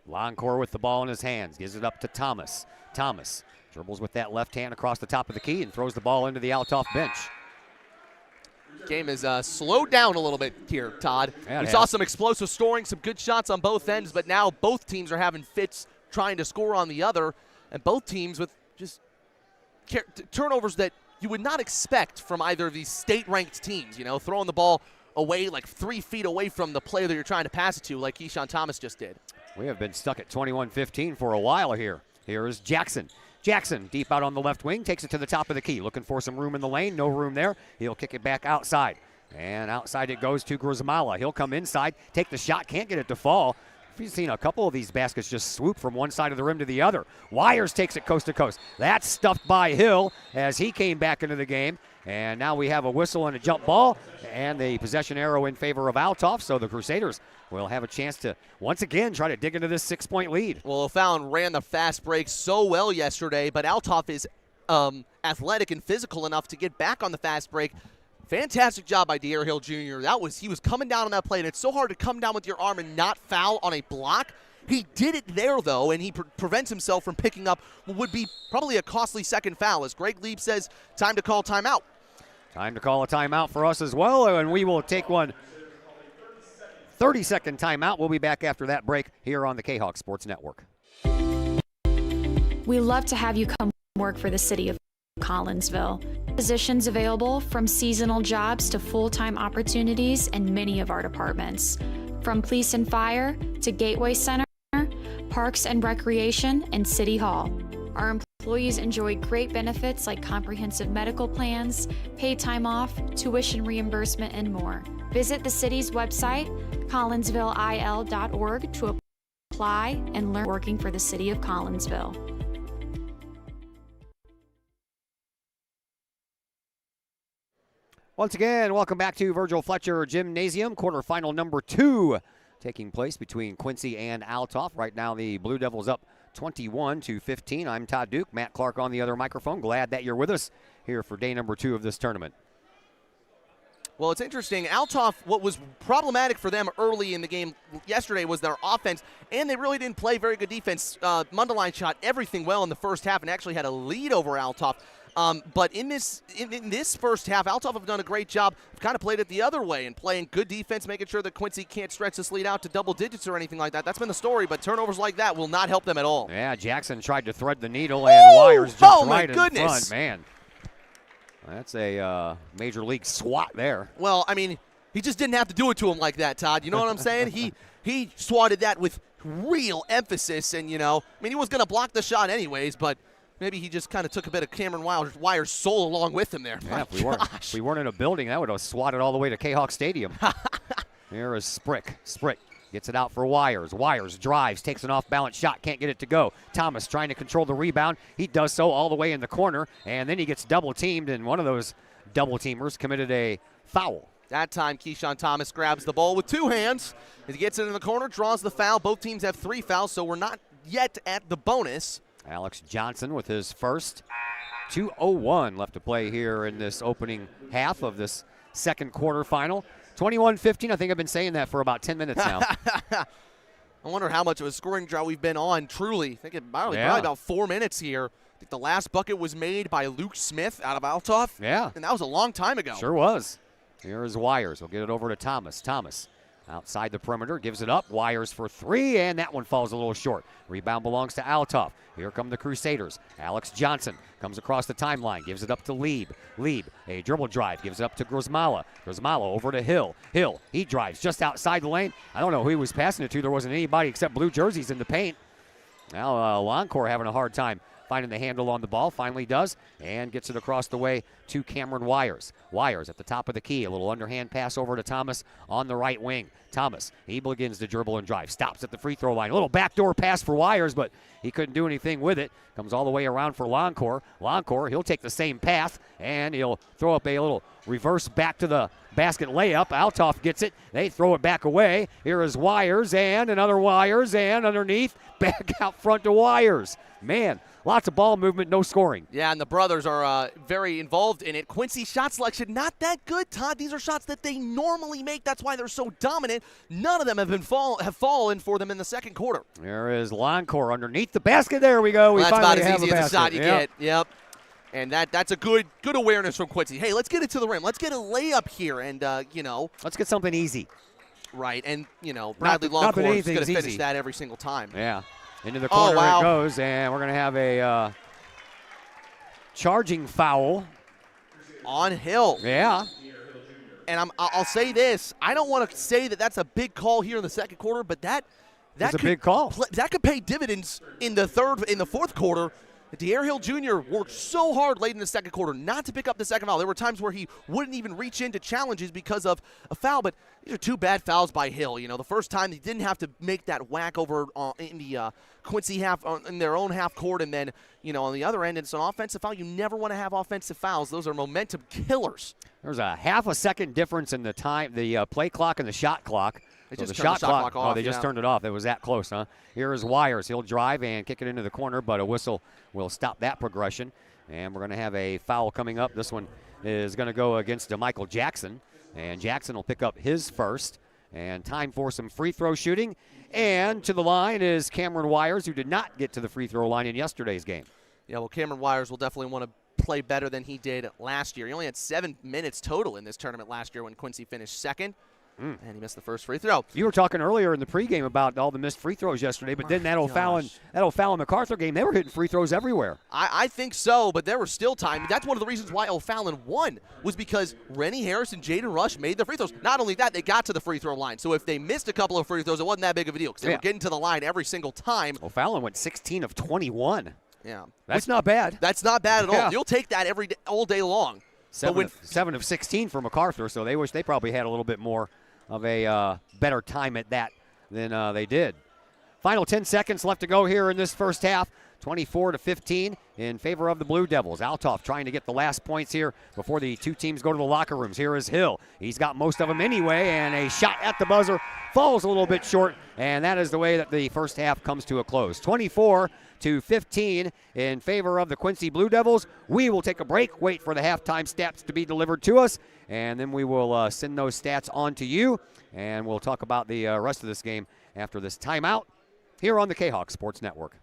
A: Loncourt with the ball in his hands. Gives it up to Thomas. Thomas dribbles with that left hand across the top of the key and throws the ball into the Althoff bench.
C: Game is slowed down a little bit here, Todd.
A: Yeah,
C: we saw some explosive scoring, some good shots on both ends, but now both teams are having fits trying to score on the other, and both teams with just turnovers that you would not expect from either of these state-ranked teams, throwing the ball away like 3 feet away from the player that you're trying to pass it to, like Keyshawn Thomas just did.
A: We have been stuck at 21-15 for a while here. Here is Jackson. Jackson deep out on the left wing, takes it to the top of the key, looking for some room in the lane. No room there. He'll kick it back outside. And outside it goes to Grismala. He'll come inside, take the shot, can't get it to fall. We've seen a couple of these baskets just swoop from one side of the rim to the other. Wires takes it coast to coast. That's stuffed by Hill as he came back into the game. And now we have a whistle and a jump ball and the possession arrow in favor of Althoff. So the Crusaders will have a chance to once again try to dig into this 6-point lead.
C: Well, O'Fallon ran the fast break so well yesterday, but Althoff is athletic and physical enough to get back on the fast break. Fantastic job by De'Aaron Hill Jr. He was coming down on that play, and it's so hard to come down with your arm and not foul on a block. He did it there, though, and he prevents himself from picking up what would be probably a costly second foul. As Greg Lieb says, time to call timeout.
A: Time to call a timeout for us as well, and we will take one 30-second timeout. We'll be back after that break here on the K-Hawk Sports Network.
E: We love to have you come work for the city of Collinsville. Positions available from seasonal jobs to full-time opportunities in many of our departments. From police and fire to Gateway Center, Parks and Recreation, and City Hall. Our employees enjoy great benefits like comprehensive medical plans, paid time off, tuition reimbursement, and more. Visit the city's website, collinsvilleil.org, to apply and learn working for the city of Collinsville.
A: Once again, welcome back to Virgil Fletcher Gymnasium, quarterfinal number 2 taking place between Quincy and Althoff. Right now the Blue Devils up 21-15. I'm Todd Duke, Matt Clark on the other microphone. Glad that you're with us here for day number 2 of this tournament.
C: Well, it's interesting. Althoff, what was problematic for them early in the game yesterday was their offense, and they really didn't play very good defense. Mundelein shot everything well in the first half and actually had a lead over Althoff. But in this first half, Althoff have done a great job. Have kind of played it the other way and playing good defense, making sure that Quincy can't stretch this lead out to double digits or anything like that. That's been the story, but turnovers like that will not help them at all.
A: Yeah, Jackson tried to thread the needle, and Wires jumped right in front. Man, that's a major league swat there.
C: Well, I mean, he just didn't have to do it to him like that, Todd. You know what I'm saying? He swatted that with real emphasis, and, you know, I mean, he was going to block the shot anyways, but maybe he just kind of took a bit of Cameron Wire's soul along with him there.
A: Yeah, if we weren't in a building, that would have swatted all the way to K-Hawk Stadium. Here is Sprick. Sprick gets it out for Wires. Wires drives, takes an off-balance shot, can't get it to go. Thomas trying to control the rebound. He does so all the way in the corner, and then he gets double-teamed, and one of those double-teamers committed a foul.
C: That time, Keyshawn Thomas grabs the ball with two hands. He gets it in the corner, draws the foul. Both teams have 3 fouls, so we're not yet at the bonus.
A: Alex Johnson with his first. 2:01 left to play here in this opening half of this second quarterfinal. 21-15, I think I've been saying that for about 10 minutes now.
C: I wonder how much of a scoring drought we've been on, truly. I think probably about 4 minutes here. I think the last bucket was made by Luke Smith out of Althoff.
A: Yeah.
C: And that was a long time ago.
A: Sure was. Here is Wires. He'll get it over to Thomas. Thomas outside the perimeter, gives it up. Wires for 3, and that one falls a little short. Rebound belongs to Althoff. Here come the Crusaders. Alex Johnson comes across the timeline, gives it up to Lieb. Lieb, a dribble drive, gives it up to Grismala. Grismala over to Hill. Hill, he drives just outside the lane. I don't know who he was passing it to. There wasn't anybody except blue jerseys in the paint. Now Loncourt having a hard time finding the handle on the ball, finally does, and gets it across the way to Cameron Wires. Wires at the top of the key, a little underhand pass over to Thomas on the right wing. Thomas, he begins to dribble and drive, stops at the free throw line. A little backdoor pass for Wires, but he couldn't do anything with it. Comes all the way around for Loncourt. Loncourt, he'll take the same path, and he'll throw up a little reverse back to the basket layup. Althoff gets it. They throw it back away. Here is Wires, and another Wires, and underneath, back out front to Wires. Man, lots of ball movement, no scoring.
C: Yeah, and the brothers are very involved in it. Quincy's shot selection, not that good, Todd. These are shots that they normally make. That's why they're so dominant. None of them have fallen for them in the second quarter.
A: There is Loncourt underneath the basket. There we go.
C: That's about as easy as a shot you get. Yep. And that's a good awareness from Quincy. Hey, let's get it to the rim. Let's get a layup here, and,
A: let's get something easy.
C: Right, and, Bradley Loncourt is going to finish that every single time.
A: Yeah. Into the corner it goes, and we're going to have a charging foul.
C: On Hill.
A: Yeah.
C: And I'll say this. I don't want to say that that's a big call here in the second quarter, but that's
A: a big call.
C: That could pay dividends in the fourth quarter. De'Aaron Hill Jr. worked so hard late in the second quarter not to pick up the second foul. There were times where he wouldn't even reach into challenges because of a foul, but these are 2 bad fouls by Hill. The first time he didn't have to make that whack over in the Quincy half, in their own half court, and then, on the other end, it's an offensive foul. You never want to have offensive fouls. Those are momentum killers.
A: There's a half a second difference in the time, the play clock and the shot clock.
C: They just turned the shot clock off.
A: Oh, they just turned it off. It was that close, huh? Here is Wires. He'll drive and kick it into the corner, but a whistle will stop that progression. And we're going to have a foul coming up. This one is going to go against Michael Jackson. And Jackson will pick up his first. And time for some free throw shooting. And to the line is Cameron Wires, who did not get to the free throw line in yesterday's game.
C: Yeah, well, Cameron Wires will definitely want to play better than he did last year. He only had 7 minutes total in this tournament last year when Quincy finished second. And he missed the first free throw.
A: You were talking earlier in the pregame about all the missed free throws yesterday, but then that O'Fallon MacArthur game, they were hitting free throws everywhere.
C: I think so, but there was still time. That's one of the reasons why O'Fallon won, was because Rennie Harris and Jaden Rush made the free throws. Not only that, they got to the free throw line. So if they missed a couple of free throws, it wasn't that big of a deal because they were getting to the line every single time.
A: O'Fallon went 16 of 21.
C: Yeah.
A: That's not bad.
C: That's not bad at all. You'll take that all day long.
A: 7 of 16 for MacArthur, so they wish they probably had a little bit more of a better time at that than they did. Final 10 seconds left to go here in this first half. 24-15 in favor of the Blue Devils. Althoff trying to get the last points here before the 2 teams go to the locker rooms. Here is Hill. He's got most of them anyway, and a shot at the buzzer falls a little bit short, and that is the way that the first half comes to a close. 24 20-15 in favor of the Quincy Blue Devils. We will take a break, wait for the halftime stats to be delivered to us, and then we will send those stats on to you, and we'll talk about the rest of this game after this timeout here on the K-Hawk Sports Network.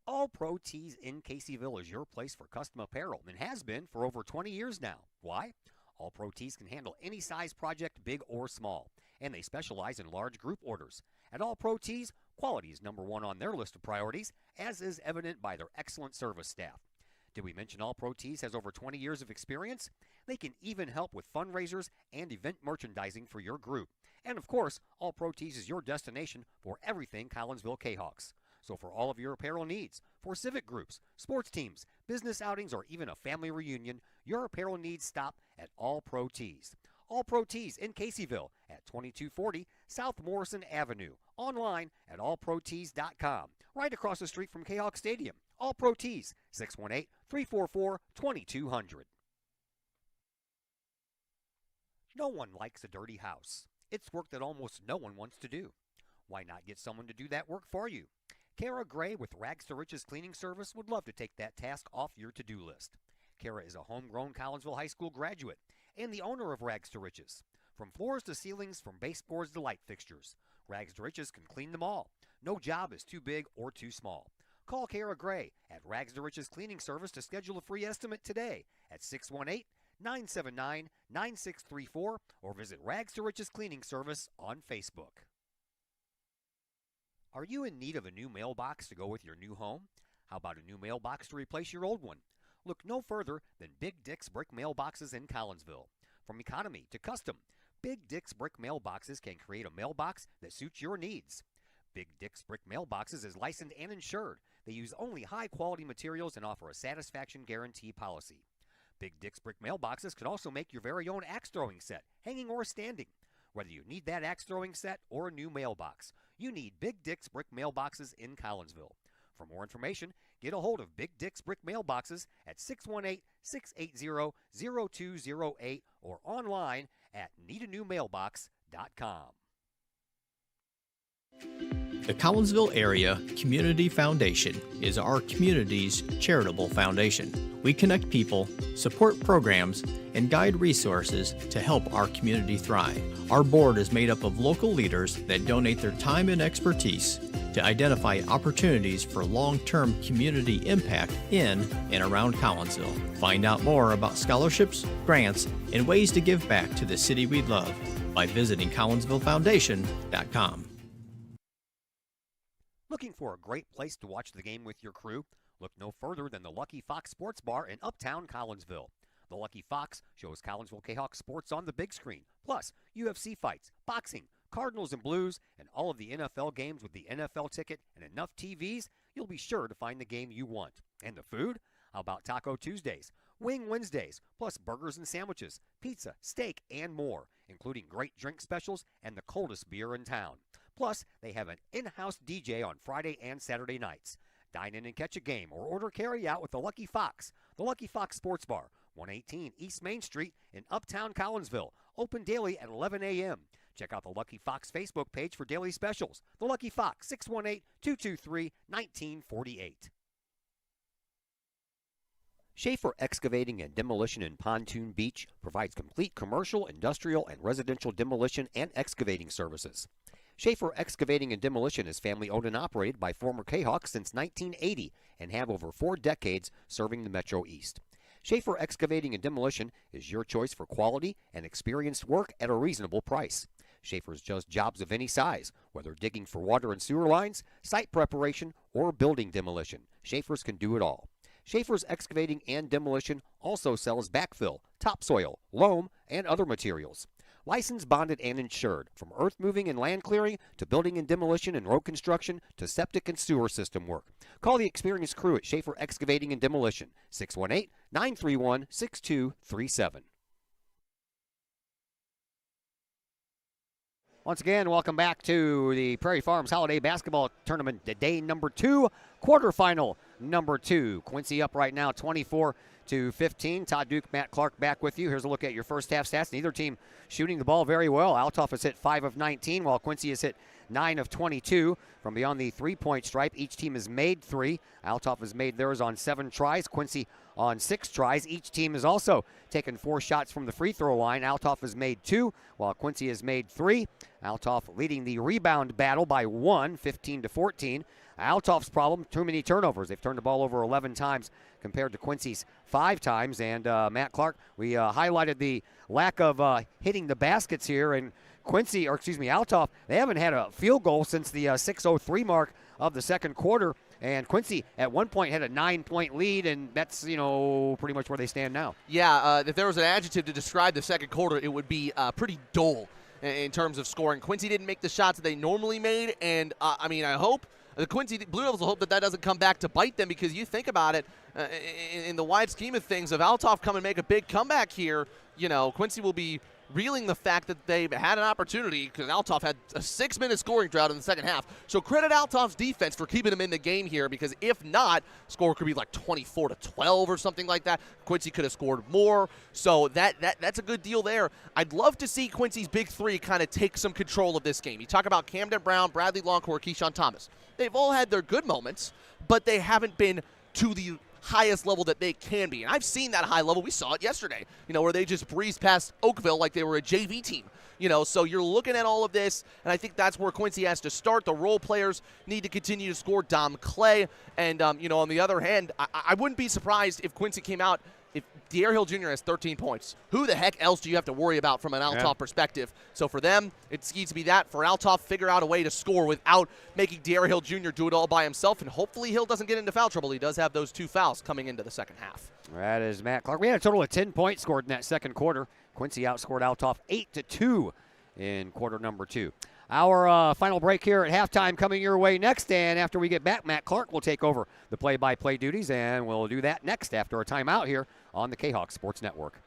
A: All Pro Tees in Caseyville is your place for custom apparel and has been for over 20 years now. Why? All Pro Tees can handle any size project, big or small, and they specialize in large group orders. At All Pro Tees, quality is number one on their list of priorities, as is evident by their excellent service staff. Did we mention All Pro Tees has over 20 years of experience? They can even help with fundraisers and event merchandising for your group. And of course, All Pro Tees is your destination for everything Collinsville K-Hawks. So for all of your apparel needs, for civic groups, sports teams, business outings, or even a family reunion, your apparel needs stop at All Pro Tees. All Pro Tees in Caseyville at 2240 South Morrison Avenue. Online at allprotees.com. Right across the street from K-Hawk Stadium. All Pro Tees, 618-344-2200. No one likes a dirty house. It's work that almost no one wants to do. Why not get someone to do that work for you? Kara Gray with Rags to Riches Cleaning Service would love to take that task off your to-do list. Kara is a homegrown Collinsville High School graduate and the owner of Rags to Riches. From floors to ceilings, from baseboards to light fixtures, Rags to Riches can clean them all. No job is too big or too small. Call Kara Gray at Rags to Riches Cleaning Service to schedule a free estimate today at 618-979-9634 or visit Rags to Riches Cleaning Service on Facebook. Are you in need of a new mailbox to go with your new home? How about a new mailbox to replace your old one? Look no further than Big Dick's Brick Mailboxes in Collinsville. From economy to custom, Big Dick's Brick Mailboxes can create a mailbox that suits your needs. Big Dick's Brick Mailboxes is licensed and insured. They use only high-quality materials and offer a satisfaction guarantee policy. Big Dick's Brick Mailboxes can also make your very own axe throwing set, hanging or standing. Whether you need that axe throwing set or a new mailbox, you need Big Dick's Brick Mailboxes in Collinsville. For more information, get a hold of Big Dick's Brick Mailboxes at 618-680-0208 or online at needanewmailbox.com.
F: The Collinsville Area Community Foundation is our community's charitable foundation. We connect people, support programs, and guide resources to help our community thrive. Our board is made up of local leaders that donate their time and expertise to identify opportunities for long-term community impact in and around Collinsville. Find out more about scholarships, grants, and ways to give back to the city we love by visiting collinsvillefoundation.com.
A: Looking for a great place to watch the game with your crew? Look no further than the Lucky Fox Sports Bar in Uptown Collinsville. The Lucky Fox shows Collinsville K-Hawk sports on the big screen, plus UFC fights, boxing, Cardinals and Blues, and all of the NFL games with the NFL ticket and enough TVs, you'll be sure to find the game you want. And the food? How about Taco Tuesdays, Wing Wednesdays, plus burgers and sandwiches, pizza, steak, and more, including great drink specials and the coldest beer in town. Plus, they have an in-house DJ on Friday and Saturday nights. Dine in and catch a game or order carry-out with the Lucky Fox. The Lucky Fox Sports Bar, 118 East Main Street in Uptown Collinsville. Open daily at 11 a.m. Check out the Lucky Fox Facebook page for daily specials. The Lucky Fox, 618-223-1948. Schaefer Excavating and Demolition in Pontoon Beach provides complete commercial, industrial, and residential demolition and excavating services. Schaefer Excavating and Demolition is family-owned and operated by former K-Hawks since 1980 and have over 4 decades serving the Metro East. Schaefer Excavating and Demolition is your choice for quality and experienced work at a reasonable price. Schaefer's does jobs of any size, whether digging for water and sewer lines, site preparation, or building demolition. Schaefer's can do it all. Schaefer's Excavating and Demolition also sells backfill, topsoil, loam, and other materials. Licensed, bonded, and insured, from earth moving and land clearing to building and demolition and road construction to septic and sewer system work. Call the experienced crew at Schaefer Excavating and Demolition, 618-931-6237. Once again, welcome back to the Prairie Farms Holiday Basketball Tournament, day number 2, quarterfinal number 2. Quincy up right now 24-15 to 15. Todd Duke, Matt Clark back with you. Here's a look at your first half stats. Neither team shooting the ball very well. Althoff has hit 5 of 19, while Quincy has hit 9 of 22. From beyond the three-point stripe, each team has made 3. Althoff has made theirs on 7 tries, Quincy on 6 tries. Each team has also taken 4 shots from the free throw line. Althoff has made 2, while Quincy has made 3. Althoff leading the rebound battle by 1, 15 to 14. Althoff's problem, too many turnovers. They've turned the ball over 11 times compared to Quincy's 5 times. And Matt Clark, we highlighted the lack of hitting the baskets here. And Althoff, they haven't had a field goal since the 6:03 mark of the second quarter. And Quincy at one point had a 9-point lead, and that's, pretty much where they stand now.
C: Yeah, if there was an adjective to describe the second quarter, it would be pretty dull in terms of scoring. Quincy didn't make the shots that they normally made, and I hope the Quincy Blue Devils will hope that doesn't come back to bite them, because you think about it, in the wide scheme of things, if Althoff come and make a big comeback here, Quincy will be reeling the fact that they've had an opportunity, because Althoff had a 6-minute scoring drought in the second half. So credit Althoff's defense for keeping them in the game here, because if not, score could be like 24-12 or something like that. Quincy could have scored more. So that's a good deal there. I'd love to see Quincy's big three kind of take some control of this game. You talk about Camden Brown, Bradley Longcore, Keyshawn Thomas. They've all had their good moments, but they haven't been to the highest level that they can be. And I've seen that high level. We saw it yesterday, where they just breezed past Oakville like they were a JV team. So you're looking at all of this, and I think that's where Quincy has to start. The role players need to continue to score. Dom Clay, and, on the other hand, I wouldn't be surprised if Quincy came out, if De'Aaron Hill Jr. has 13 points. Who the heck else do you have to worry about from an Althoff perspective? So for them, it needs to be that. For Althoff, figure out a way to score without making De'Aaron Hill Jr. do it all by himself, and hopefully Hill doesn't get into foul trouble. He does have those 2 fouls coming into the second half.
A: That is Matt Clark. We had a total of 10 points scored in that second quarter. Quincy outscored Althoff 8-2 in quarter number 2. Our final break here at halftime coming your way next, and after we get back, Matt Clark will take over the play-by-play duties, and we'll do that next after a timeout here on the K-Hawk Sports Network.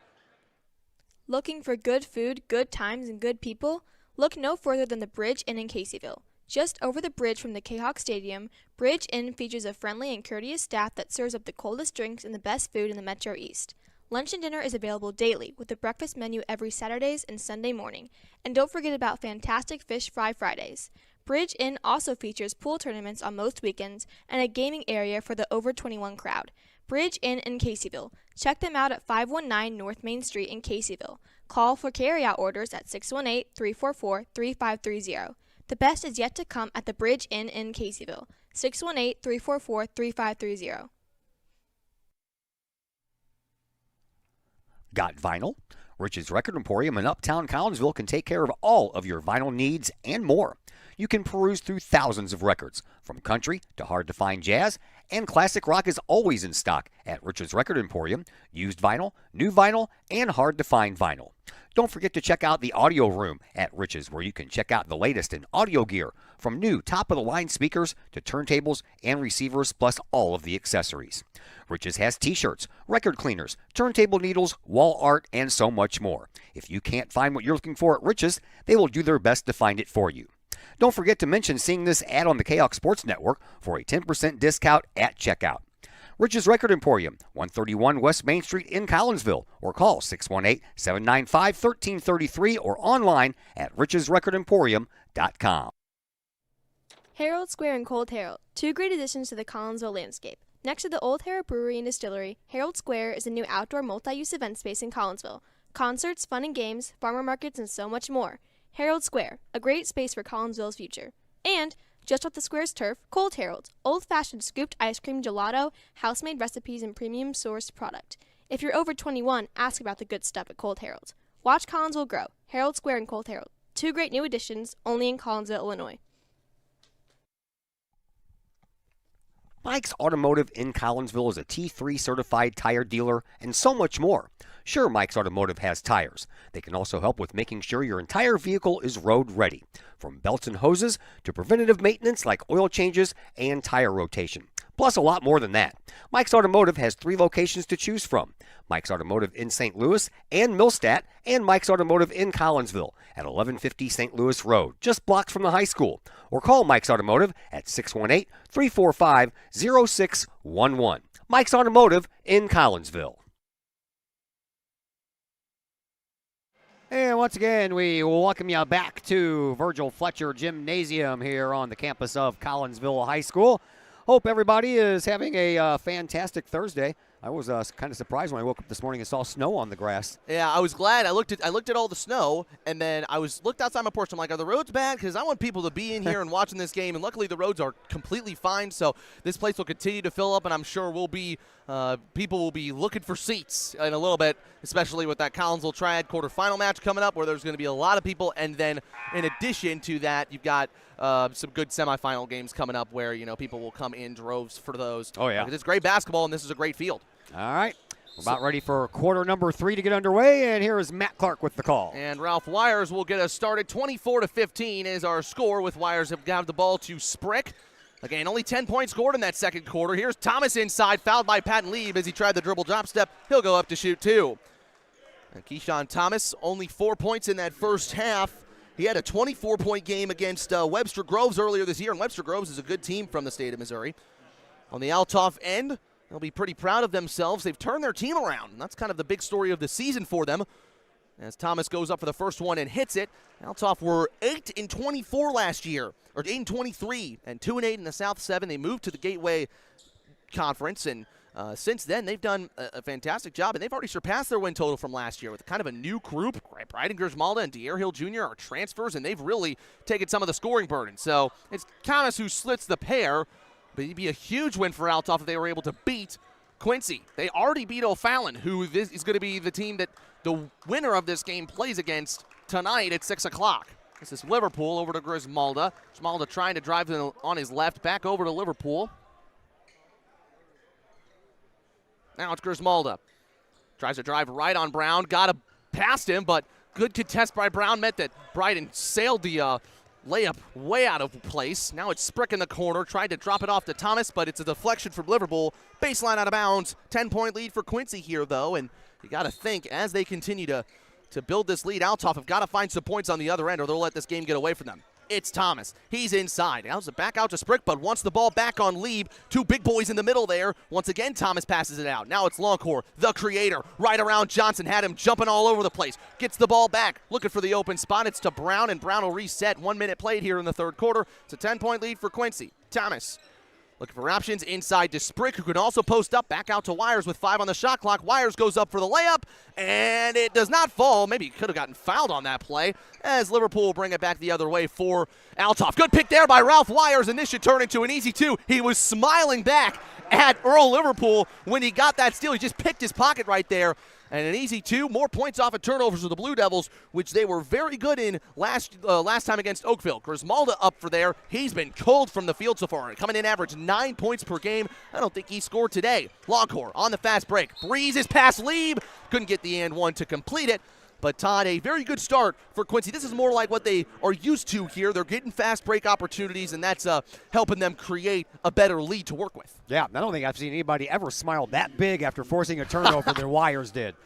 D: Looking for good food, good times, and good people? Look no further than the Bridge Inn in Caseyville. Just over the bridge from the K-Hawk Stadium, Bridge Inn features a friendly and courteous staff that serves up the coldest drinks and the best food in the Metro East. Lunch and dinner is available daily, with a breakfast menu every Saturdays and Sunday morning. And don't forget about fantastic fish fry Fridays. Bridge Inn also features pool tournaments on most weekends and a gaming area for the over 21 crowd. Bridge Inn in Caseyville. Check them out at 519 North Main Street in Caseyville. Call for carryout orders at 618-344-3530. The best is yet to come at the Bridge Inn in Caseyville. 618-344-3530.
A: Got vinyl? Rich's Record Emporium in Uptown Collinsville can take care of all of your vinyl needs and more. You can peruse through thousands of records, from country to hard-to-find jazz, and classic rock is always in stock at Rich's Record Emporium. Used vinyl, new vinyl, and hard-to-find vinyl. Don't forget to check out the audio room at Rich's, where you can check out the latest in audio gear, from new top-of-the-line speakers to turntables and receivers, plus all of the accessories. Rich's has t-shirts, record cleaners, turntable needles, wall art, and so much more. If you can't find what you're looking for at Rich's, they will do their best to find it for you. Don't forget to mention seeing this ad on the K-Hawk Sports Network for a 10% discount at checkout. Rich's Record Emporium, 131 West Main Street in Collinsville, or call 618-795-1333 or online at richesrecordemporium.com.
D: Herald Square and Cold Herald, 2 great additions to the Collinsville landscape. Next to the Old Herald Brewery and Distillery, Herald Square is a new outdoor multi-use event space in Collinsville. Concerts, fun and games, farmer markets, and so much more. Herald Square, a great space for Collinsville's future. And just off the square's turf, Cold Herald, old-fashioned scooped ice cream gelato, house-made recipes, and premium sourced product. If you're over 21, ask about the good stuff at Cold Herald. Watch Collinsville grow. Herald Square and Cold Herald, 2 great new additions, only in Collinsville, Illinois.
A: Mike's Automotive in Collinsville is a T3 certified tire dealer and so much more. Sure, Mike's Automotive has tires. They can also help with making sure your entire vehicle is road ready, from belts and hoses to preventative maintenance like oil changes and tire rotation. Plus a lot more than that. Mike's Automotive has 3 locations to choose from. Mike's Automotive in St. Louis and Millstadt, and Mike's Automotive in Collinsville at 1150 St. Louis Road, just blocks from the high school. Or call Mike's Automotive at 618-345-0611. Mike's Automotive in Collinsville. And once again, we welcome you back to Virgil Fletcher Gymnasium here on the campus of Collinsville High School. Hope everybody is having a fantastic Thursday. I was kind of surprised when I woke up this morning and saw snow on the grass.
C: Yeah, I was glad. I looked at all the snow, and then I looked outside my porch. I'm like, are the roads bad? Because I want people to be in here and watching this game. And luckily, the roads are completely fine. So this place will continue to fill up, and I'm sure people will be looking for seats in a little bit, especially with that Collinsville Triad quarterfinal match coming up, where there's going to be a lot of people. And then, in addition to that, you've got some good semifinal games coming up where people will come in droves for those.
A: Oh yeah,
C: it's great basketball, and this is a great field.
A: All right. We're about ready for quarter number 3 to get underway, and here is Matt Clark with the call.
C: And Ralph Wires will get us started. 24-15 is our score, with Wires have got the ball to Sprick. Again, only 10 points scored in that second quarter. Here's Thomas inside, fouled by Patton Lieb as he tried the dribble drop step. He'll go up to shoot 2. And Keyshawn Thomas, only 4 points in that first half. He had a 24-point game against Webster Groves earlier this year, and Webster Groves is a good team from the state of Missouri. On the Althoff end, they'll be pretty proud of themselves. They've turned their team around, and that's kind of the big story of the season for them. As Thomas goes up for the first one and hits it. Althoff were 8-24 last year, or 8-23, and 2-8 in the South 7. They moved to the Gateway Conference, and since then they've done a fantastic job, and they've already surpassed their win total from last year with kind of a new group. Bryden Grismalda and De'Air Hill Jr. are transfers, and they've really taken some of the scoring burden. So it's Thomas who slits the pair. But it'd be a huge win for Althoff if they were able to beat Quincy. They already beat O'Fallon, who is going to be the team that the winner of this game plays against tonight at 6 o'clock. This is Liverpool over to Grismalda. Grismalda trying to drive on his left, back over to Liverpool. Now it's Grismalda. Tries to drive right on Brown. Got it past him, but good contest by Brown meant that Bryden sailed the layup way out of place. Now it's Sprick in the corner, tried to drop it off to Thomas, but it's a deflection from Liverpool. Baseline out of bounds. 10-point lead for Quincy here, though, and you got to think as they continue to build this lead, Althoff have got to find some points on the other end or they'll let this game get away from them. It's Thomas. He's inside. Now it's back out to Sprick, but wants the ball back on Lieb. 2 big boys in the middle there. Once again, Thomas passes it out. Now it's Longcore, the creator, right around Johnson. Had him jumping all over the place. Gets the ball back, looking for the open spot. It's to Brown, and Brown will reset. 1 minute played here in the third quarter. It's a 10-point lead for Quincy. Thomas looking for options inside to Sprick, who can also post up. Back out to Wires with 5 on the shot clock. Wires goes up for the layup, and it does not fall. Maybe he could have gotten fouled on that play, as Liverpool will bring it back the other way for Althoff. Good pick there by Ralph Wires, and this should turn into an easy 2. He was smiling back at Earl Liverpool when he got that steal. He just picked his pocket right there. And an easy 2, more points off of turnovers for the Blue Devils, which they were very good in last time against Oakville. Grismalda up for there. He's been cold from the field so far. Coming in average 9 points per game. I don't think he scored today. Longcore on the fast break. Breezes past Lieb. Couldn't get the and one to complete it. But Todd, a very good start for Quincy. This is more like what they are used to here. They're getting fast break opportunities, and that's helping them create a better lead to work with.
A: Yeah, I don't think I've seen anybody ever smile that big after forcing a turnover than Wires did.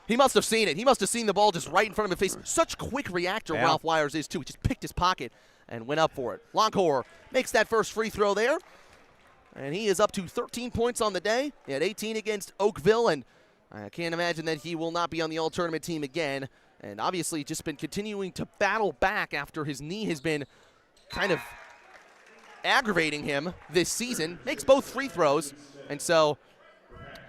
C: He must have seen it. He must have seen the ball just right in front of his face. Such quick reactor,
A: yeah.
C: Ralph Wires is, too. He just picked his pocket and went up for it. Longcore makes that first free throw there, and he is up to 13 points on the day. He had 18 against Oakville, and I can't imagine that he will not be on the all-tournament team again. And obviously just been continuing to battle back after his knee has been kind of aggravating him this season. Makes both free throws, and so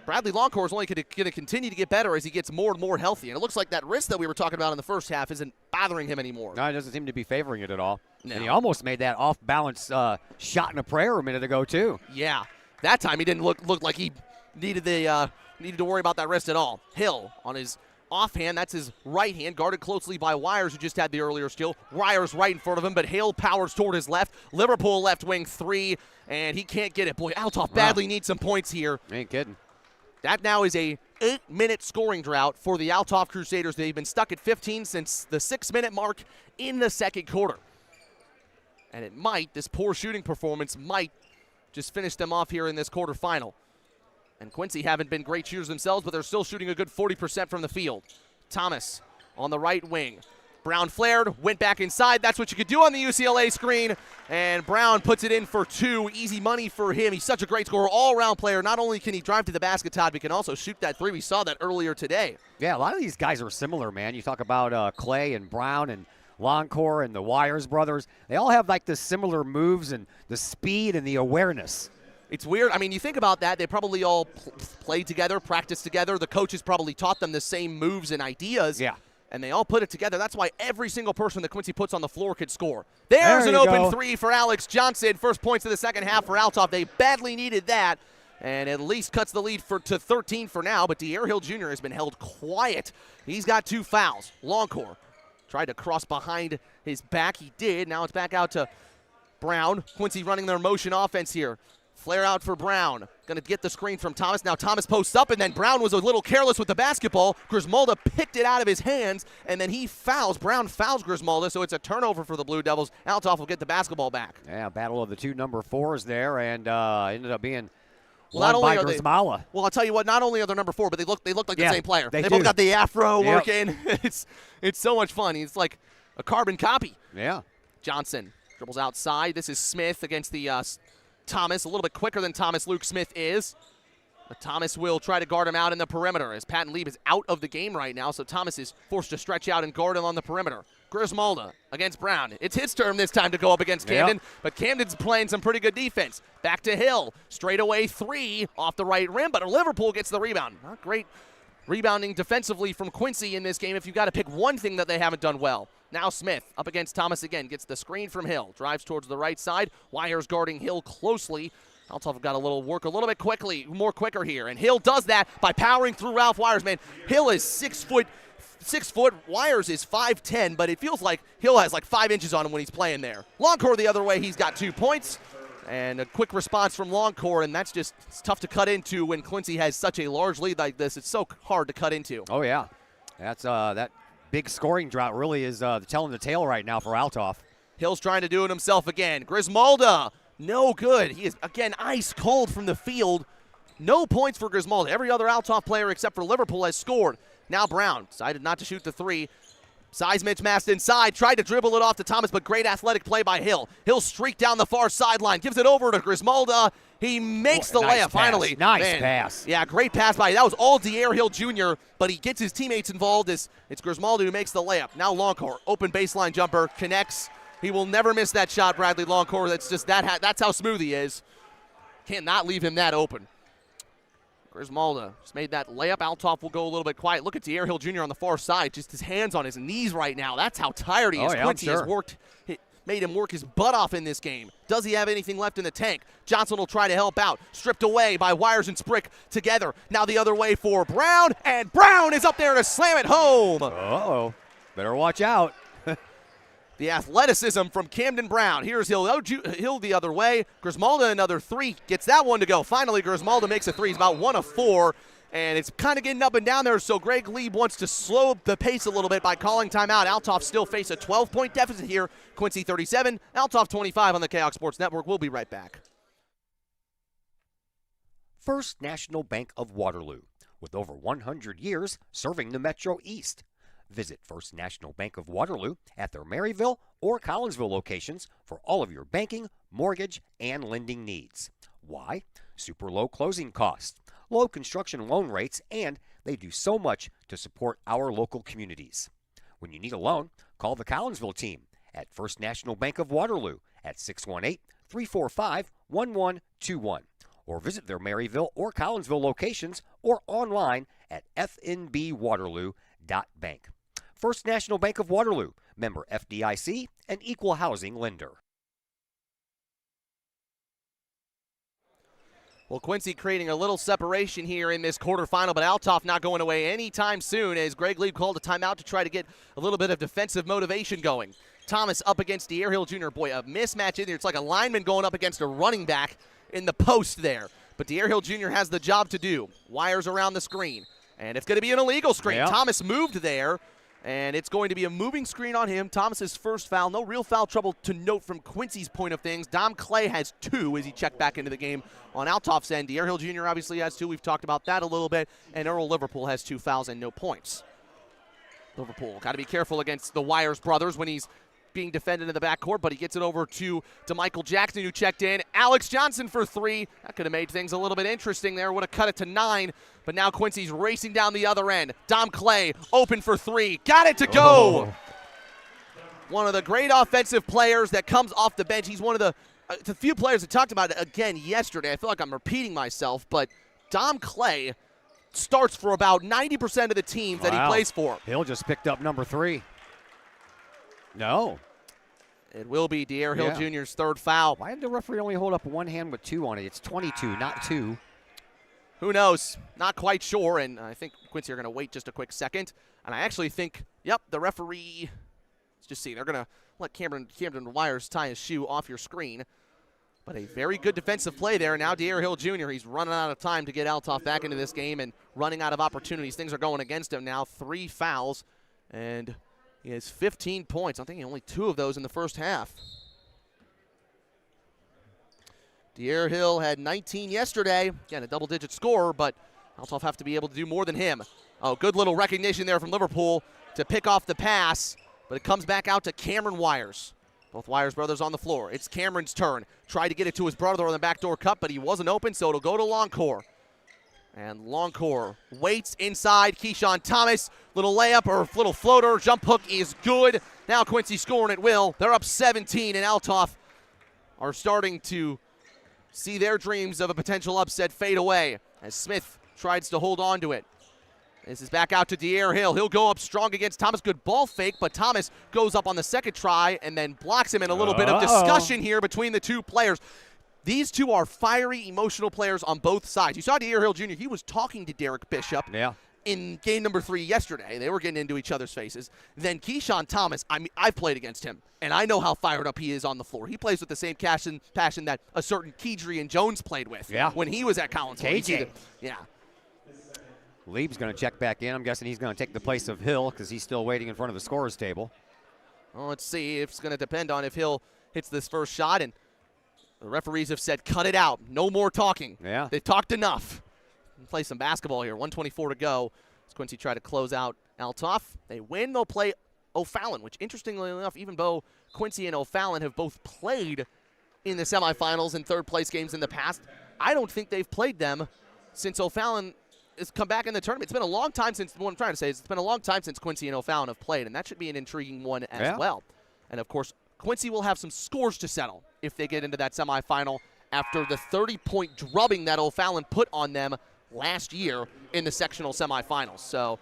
C: Bradley Longcore is only going to continue to get better as he gets more and more healthy. And it looks like that wrist that we were talking about in the first half isn't bothering him anymore.
A: No, it doesn't seem to be favoring it at all.
C: No.
A: And he almost made that off-balance shot in a prayer a minute ago, too.
C: Yeah, that time he didn't look like he needed to worry about that wrist at all. Hill on his offhand, that's his right hand, guarded closely by Wires, who just had the earlier steal. Wires right in front of him, but Hill powers toward his left. Liverpool left wing 3, and he can't get it. Boy, Althoff badly needs some points here.
A: Ain't kidding.
C: That now is a 8-minute scoring drought for the Althoff Crusaders. They've been stuck at 15 since the 6-minute mark in the second quarter. And this poor shooting performance might just finish them off here in this quarterfinal. And Quincy haven't been great shooters themselves, but they're still shooting a good 40% from the field. Thomas on the right wing. Brown flared, went back inside. That's what you could do on the UCLA screen. And Brown puts it in for 2. Easy money for him. He's such a great scorer, all-around player. Not only can he drive to the basket, Todd, but he can also shoot that 3. We saw that earlier today.
A: Yeah, a lot of these guys are similar, man. You talk about Clay and Brown and Longcore and the Wires brothers. They all have like the similar moves and the speed and the awareness.
C: It's weird. I mean, you think about that. They probably all played together, practiced together. The coaches probably taught them the same moves and ideas.
A: Yeah.
C: And they all put it together. That's why every single person that Quincy puts on the floor could score. There's an open 3 for Alex Johnson. First points of the second half for Althoff. They badly needed that. And at least cuts the lead to 13 for now. But De'Aaron Hill Jr. has been held quiet. He's got 2 fouls. Longcore tried to cross behind his back. He did. Now it's back out to Brown. Quincy running their motion offense here. Flare out for Brown. Going to get the screen from Thomas. Now Thomas posts up, and then Brown was a little careless with the basketball. Grismalda picked it out of his hands, and then he fouls. Brown fouls Grismalda, so it's a turnover for the Blue Devils. Althoff will get the basketball back.
A: Yeah, battle of the 2 number 4s there, and ended up being
C: Well,
A: won by Grismala.
C: Well, I'll tell you what, not only are they number 4, but they look like the same player.
A: They
C: both
A: do.
C: got the afro
A: Yep.
C: working. It's so much fun. It's like a carbon copy.
A: Yeah.
C: Johnson dribbles outside. This is Smith against the Thomas, a little bit quicker than Thomas Luke Smith is. But Thomas will try to guard him out in the perimeter as Patton Lieb is out of the game right now, so Thomas is forced to stretch out and guard him on the perimeter. Grismalda against Brown. It's his turn this time to go up against Camden, but Camden's playing some pretty good defense. Back to Hill. Straightaway 3 off the right rim, but Liverpool gets the rebound. Not great rebounding defensively from Quincy in this game if you've got to pick one thing that they haven't done well. Now Smith up against Thomas again. Gets the screen from Hill. Drives towards the right side. Wires guarding Hill closely. Althoff got a little bit quicker here. And Hill does that by powering through Ralph Wires, man. Hill is 6 foot. Wires is 5'10", but it feels like Hill has like 5 inches on him when he's playing there. Longcore the other way. He's got 2 points. And a quick response from Longcore, and that's just it's tough to cut into when Quincy has such a large lead like this. It's so hard to cut into.
A: Oh, yeah. That's that big scoring drought really is telling the tale right now for Althoff.
C: Hill's trying to do it himself again. Grismalda, no good. He is, again, ice cold from the field. No points for Grismalda. Every other Althoff player except for Liverpool has scored. Now Brown decided not to shoot the 3. Seismich masked inside, tried to dribble it off to Thomas, but great athletic play by Hill. Hill streaked down the far sideline, gives it over to Grismalda. He makes the layup finally.
A: Nice pass.
C: Yeah, great pass by. That was all De'Aaron Hill Jr., but he gets his teammates involved as it's Grismalda who makes the layup. Now Longcore, open baseline jumper, connects. He will never miss that shot, Bradley Longcore. That's just that's how smooth he is. Can't not leave him that open. Grismalda just made that layup. Althoff will go a little bit quiet. Look at De'Aaron Hill Jr. on the far side. Just his hands on his knees right now. That's how tired he is.
A: Yeah,
C: Quincy has made him work his butt off in this game. Does he have anything left in the tank? Johnson will try to help out. Stripped away by Wires and Sprick together. Now the other way for Brown, and Brown is up there to slam it home.
A: Uh-oh. Better watch out.
C: The athleticism from Camden Brown. Here's Hill the other way. Grismalda another 3. Gets that one to go. Finally, Grismalda makes a 3. He's about 1 of 4. And it's kind of getting up and down there, so Greg Lieb wants to slow the pace a little bit by calling timeout. Althoff still face a 12-point deficit here. Quincy 37, Althoff 25 on the KHOC Sports Network. We'll be right back.
A: First National Bank of Waterloo, with over 100 years serving the Metro East. Visit First National Bank of Waterloo at their Maryville or Collinsville locations for all of your banking, mortgage, and lending needs. Why? Super low closing costs, low construction loan rates, and they do so much to support our local communities. When you need a loan, call the Collinsville team at First National Bank of Waterloo at 618-345-1121 or visit their Maryville or Collinsville locations or online at fnbwaterloo.bank. First National Bank of Waterloo, member FDIC, and equal housing lender.
C: Well, Quincy creating a little separation here in this quarterfinal, but Althoff not going away anytime soon as Greg Lieb called a timeout to try to get a little bit of defensive motivation going. Thomas up against De'Aaron Hill Jr. Boy, a mismatch in there. It's like a lineman going up against a running back in the post there. But De'Aaron Hill Jr. has the job to do. Wires around the screen. And it's going to be an illegal screen.
A: Yep.
C: Thomas moved there. And it's going to be a moving screen on him. Thomas's first foul. No real foul trouble to note from Quincy's point of things. Dom Clay has 2 as he checked back into the game on Althoff's end. De'Aaron Hill Jr. obviously has 2. We've talked about that a little bit. And Earl Liverpool has 2 fouls and no points. Liverpool got to be careful against the Wires brothers when he's being defended in the backcourt, but he gets it over to Michael Jackson, who checked in. Alex Johnson for 3. That could have made things a little bit interesting there. Would have cut it to 9, but now Quincy's racing down the other end. Dom Clay open for 3. Got it to go.
A: Oh.
C: One of the great offensive players that comes off the bench. He's one of the few players that talked about it again yesterday. I feel like I'm repeating myself, but Dom Clay starts for about 90% of the teams that he plays for.
A: Hill just picked up number 3. No.
C: It will be De'Aaron Hill Jr.'s 3rd foul.
A: Why did the referee only hold up one hand with 2 on it? It's 22, not 2.
C: Who knows? Not quite sure, and I think Quincy are going to wait just a quick second. And I actually think, yep, the referee, let's just see, they're going to let Camden Wires tie his shoe off your screen. But a very good defensive play there. Now De'Aaron Hill Jr., he's running out of time to get Althoff back into this game and running out of opportunities. Things are going against him now. 3 fouls, and he has 15 points. I think only 2 of those in the first half. De'Aaron Hill had 19 yesterday. Again, a double-digit scorer, but Althoff have to be able to do more than him. Oh, good little recognition there from Liverpool to pick off the pass, but it comes back out to Cameron Wires. Both Wires brothers on the floor. It's Cameron's turn. Tried to get it to his brother on the backdoor cut, but he wasn't open, so it'll go to Longcore. And Longcore waits inside. Keyshawn Thomas, little layup or little floater. Jump hook is good. Now Quincy scoring at will. They're up 17, and Althoff are starting to see their dreams of a potential upset fade away as Smith tries to hold on to it. This is back out to De'Aaron Hill. He'll go up strong against Thomas. Good ball fake, but Thomas goes up on the second try and then blocks him in a little bit of discussion here between the two players. These two are fiery, emotional players on both sides. You saw De'Aaron Hill Jr., he was talking to Derek Bishop in game number 3 yesterday. They were getting into each other's faces. Then Keyshawn Thomas, I mean, I've played against him, and I know how fired up he is on the floor. He plays with the same passion that a certain Kedrian Jones played with when he was at Collins.
A: KJ.
C: Yeah.
A: Lieb's going to check back in. I'm guessing he's going to take the place of Hill because he's still waiting in front of the scorer's table.
C: Well, let's see. It's going to depend on if Hill hits this first shot, and the referees have said cut it out. No more talking.
A: Yeah.
C: They've talked enough. Play some basketball here. 1:24 to go. As Quincy try to close out Althoff. They win. They'll play O'Fallon, which interestingly enough, even though Quincy and O'Fallon have both played in the semifinals and third-place games in the past, I don't think they've played them since O'Fallon has come back in the tournament. It's been a long time since, what I'm trying to say is it's been a long time since Quincy and O'Fallon have played, and that should be an intriguing one as well. And, of course, Quincy will have some scores to settle if they get into that semifinal after the 30-point drubbing that O'Fallon put on them last year in the sectional semifinals. So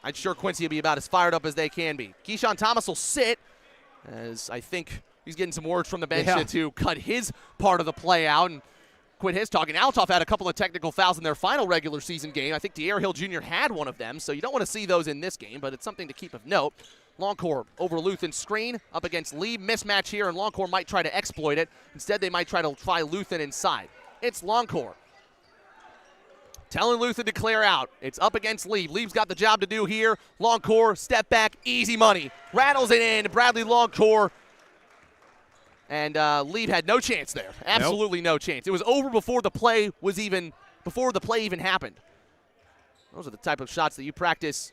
C: I'm sure Quincy will be about as fired up as they can be. Keyshawn Thomas will sit, as I think he's getting some words from the bench to cut his part of the play out and quit his talking. Althoff had a couple of technical fouls in their final regular season game. I think De'Aaron Hill Jr. had one of them, so you don't want to see those in this game, but it's something to keep of note. Longcore over Luthen's screen, up against Lee. Mismatch here, and Longcore might try to exploit it. Instead, they might try Luthen inside. It's Longcore telling Luthen to clear out. It's up against Lee. Lee's got the job to do here. Longcore, step back, easy money. Rattles it in. Bradley Longcore. And Lee had no chance there. Absolutely no chance. It was over before the play even happened. Those are the type of shots that you practice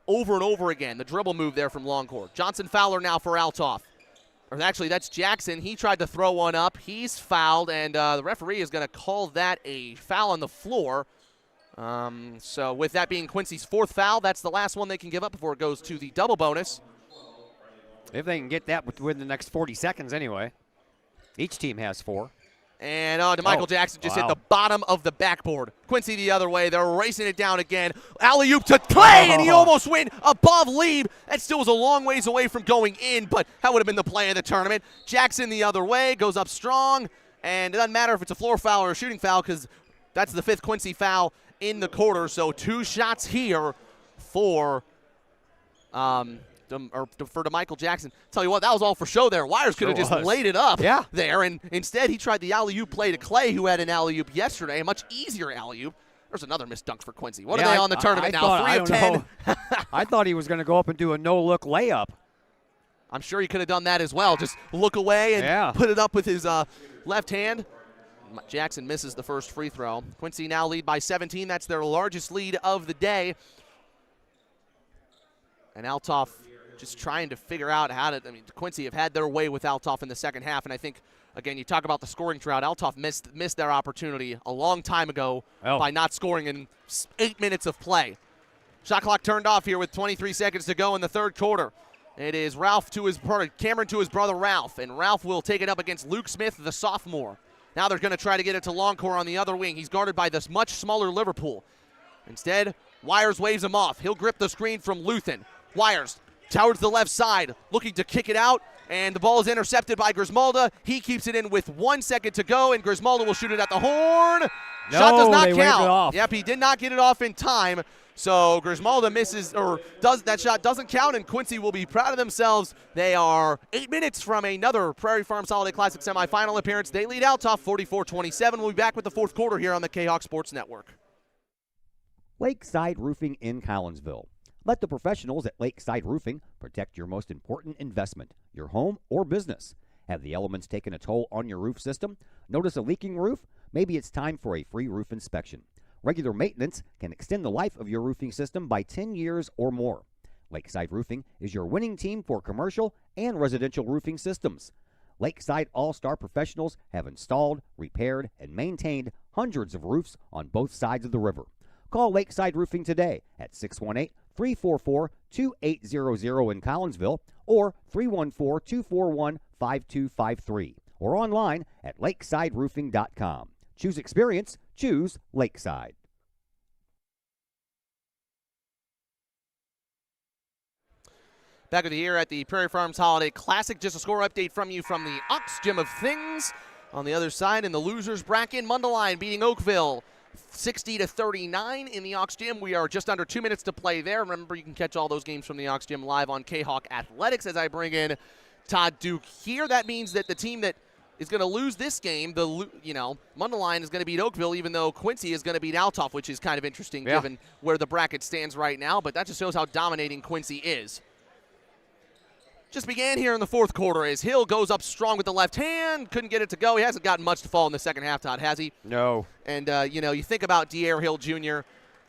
C: over and over again. The dribble move there from Longcore. Johnson Fowler now for Althoff. Or actually, that's Jackson. He tried to throw one up. He's fouled, and the referee is going to call that a foul on the floor. So with that being Quincy's 4th foul, that's the last one they can give up before it goes to the double bonus.
A: If they can get that within the next 40 seconds anyway. Each team has 4.
C: And Michael Jackson just hit the bottom of the backboard. Quincy the other way. They're racing it down again. Alley-oop to Clay, and he almost went above Lieb. That still was a long ways away from going in, but that would have been the play of the tournament. Jackson the other way, goes up strong, and it doesn't matter if it's a floor foul or a shooting foul because that's the 5th Quincy foul in the quarter. So 2 shots here for Michael Jackson. Tell you what, that was all for show there. Wires could have just laid it up there, and instead he tried the alley-oop play to Clay, who had an alley-oop yesterday, a much easier alley-oop. There's another missed dunk for Quincy. What are they on the tournament now? 3 of 10.
A: I thought he was going to go up and do a no-look layup.
C: I'm sure he could have done that as well. Just look away and put it up with his left hand. Jackson misses the first free throw. Quincy now lead by 17. That's their largest lead of the day. And Althoff just trying to figure out how to, Quincy have had their way with Althoff in the second half, and I think, again, you talk about the scoring drought. Althoff missed their opportunity a long time ago by not scoring in 8 minutes of play. Shot clock turned off here with 23 seconds to go in the third quarter. It is Cameron to his brother Ralph, and Ralph will take it up against Luke Smith, the sophomore. Now they're going to try to get it to Longcore on the other wing. He's guarded by this much smaller Liverpool. Instead, Wires waves him off. He'll grip the screen from Luthen. Wires towards the left side, looking to kick it out, and the ball is intercepted by Grismalda. He keeps it in with 1 second to go, and Grismalda will shoot it at the horn. Shot does not count. Yep, he did not get it off in time. So Grismalda misses, or that shot doesn't count, and Quincy will be proud of themselves. They are 8 minutes from another Prairie Farms Holiday Classic semifinal appearance. They lead Althoff 44-27. We'll be back with the fourth quarter here on the K-Hawk Sports Network.
A: Lakeside Roofing in Collinsville. Let the professionals at Lakeside Roofing protect your most important investment, your home or business. Have the elements taken a toll on your roof system? Notice a leaking roof? Maybe it's time for a free roof inspection. Regular maintenance can extend the life of your roofing system by 10 years or more. Lakeside Roofing is your winning team for commercial and residential roofing systems. Lakeside All-Star professionals have installed, repaired, and maintained hundreds of roofs on both sides of the river. Call Lakeside Roofing today at 618-344-2800 in Collinsville or 314-241-5253 or online at lakesideroofing.com. Choose experience, choose Lakeside.
C: Back of the year at the Prairie Farms Holiday Classic. Just a score update from you from the Ox Gym of Things. On the other side, in the losers bracket, Mundelein beating Oakville 60-39 in the Ox Gym. We are just under 2 minutes to play there. Remember, you can catch all those games from the Ox Gym live on K-Hawk Athletics. As I bring in Todd Duke here, that means that the team that is going to lose this game, Mundelein is going to beat Oakville, even though Quincy is going to beat Althoff, which is kind of interesting given where the bracket stands right now. But that just shows how dominating Quincy is. Just began here in the fourth quarter as Hill goes up strong with the left hand. Couldn't get it to go. He hasn't gotten much to fall in the second half, Todd, has he?
A: No.
C: And, you think about De'Air Hill Jr.,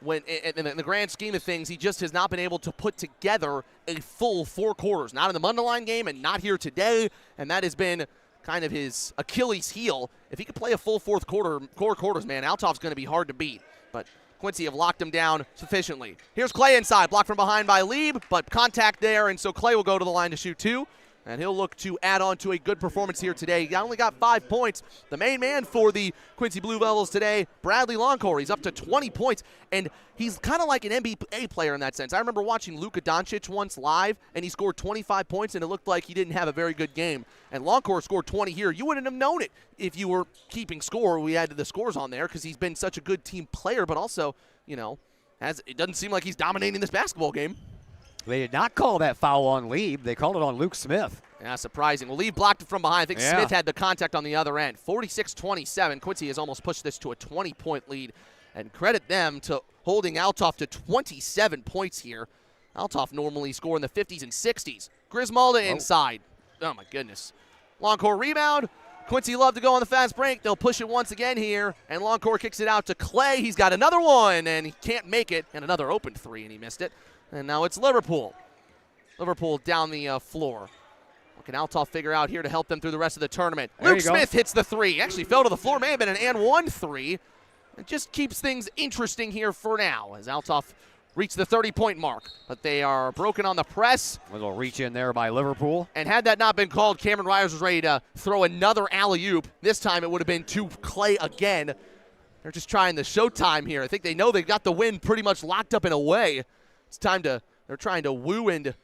C: when in the grand scheme of things, he just has not been able to put together a full 4 quarters. Not in the Mundelein game and not here today. And that has been kind of his Achilles heel. If he could play a full four quarters, man, Althoff's going to be hard to beat. But Quincy have locked him down sufficiently. Here's Clay inside, blocked from behind by Lieb, but contact there, and so Clay will go to the line to shoot 2. And he'll look to add on to a good performance here today. He only got 5 points. The main man for the Quincy Blue Devils today, Bradley Longcore. He's up to 20 points, and he's kind of like an NBA player in that sense. I remember watching Luka Doncic once live, and he scored 25 points, and it looked like he didn't have a very good game. And Longcore scored 20 here. You wouldn't have known it if you were keeping score. We had the scores on there because he's been such a good team player, but also, it doesn't seem like he's dominating this basketball game.
A: They did not call that foul on Lieb. They called it on Luke Smith.
C: Yeah, surprising. Well, Lieb blocked it from behind. I think Smith had the contact on the other end. 46-27. Quincy has almost pushed this to a 20-point lead. And credit them to holding Althoff to 27 points here. Althoff normally score in the 50s and 60s. Grismalda inside. Oh, my goodness. Longcore rebound. Quincy love to go on the fast break. They'll push it once again here. And Longcore kicks it out to Clay. He's got another one, and he can't make it. And another open 3, and he missed it. And now it's Liverpool. Liverpool down the floor. What can Althoff figure out here to help them through the rest of the tournament? Luke Smith hits the 3. Actually fell to the floor. May have been an and 1 3. It just keeps things interesting here for now as Althoff reach the 30-point mark. But they are broken on the press.
A: A little reach in there by Liverpool.
C: And had that not been called, Cameron Ryers was ready to throw another alley-oop. This time it would have been to Clay again. They're just trying the showtime here. I think they know they've got the win pretty much locked up in a way. It's time to, they're trying to woo and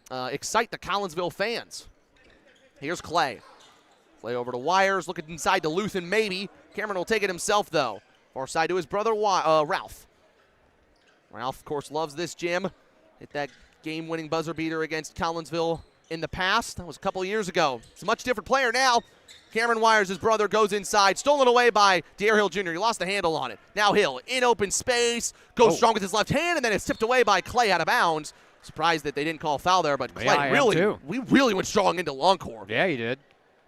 C: excite the Collinsville fans. Here's Clay. Clay over to Wires, looking inside to Luthen maybe. Cameron will take it himself though. Far side to his brother Ralph. Ralph, of course, loves this gym. Hit that game-winning buzzer beater against Collinsville in the past. That was a couple years ago. He's a much different player now. Cameron Wires, his brother, goes inside. Stolen away by De'Air Hill Jr. He lost the handle on it. Now Hill in open space. Goes strong with his left hand, and then it's tipped away by Clay out of bounds. Surprised that they didn't call foul there, but Clay we really went strong into Longcore.
A: Yeah, he did.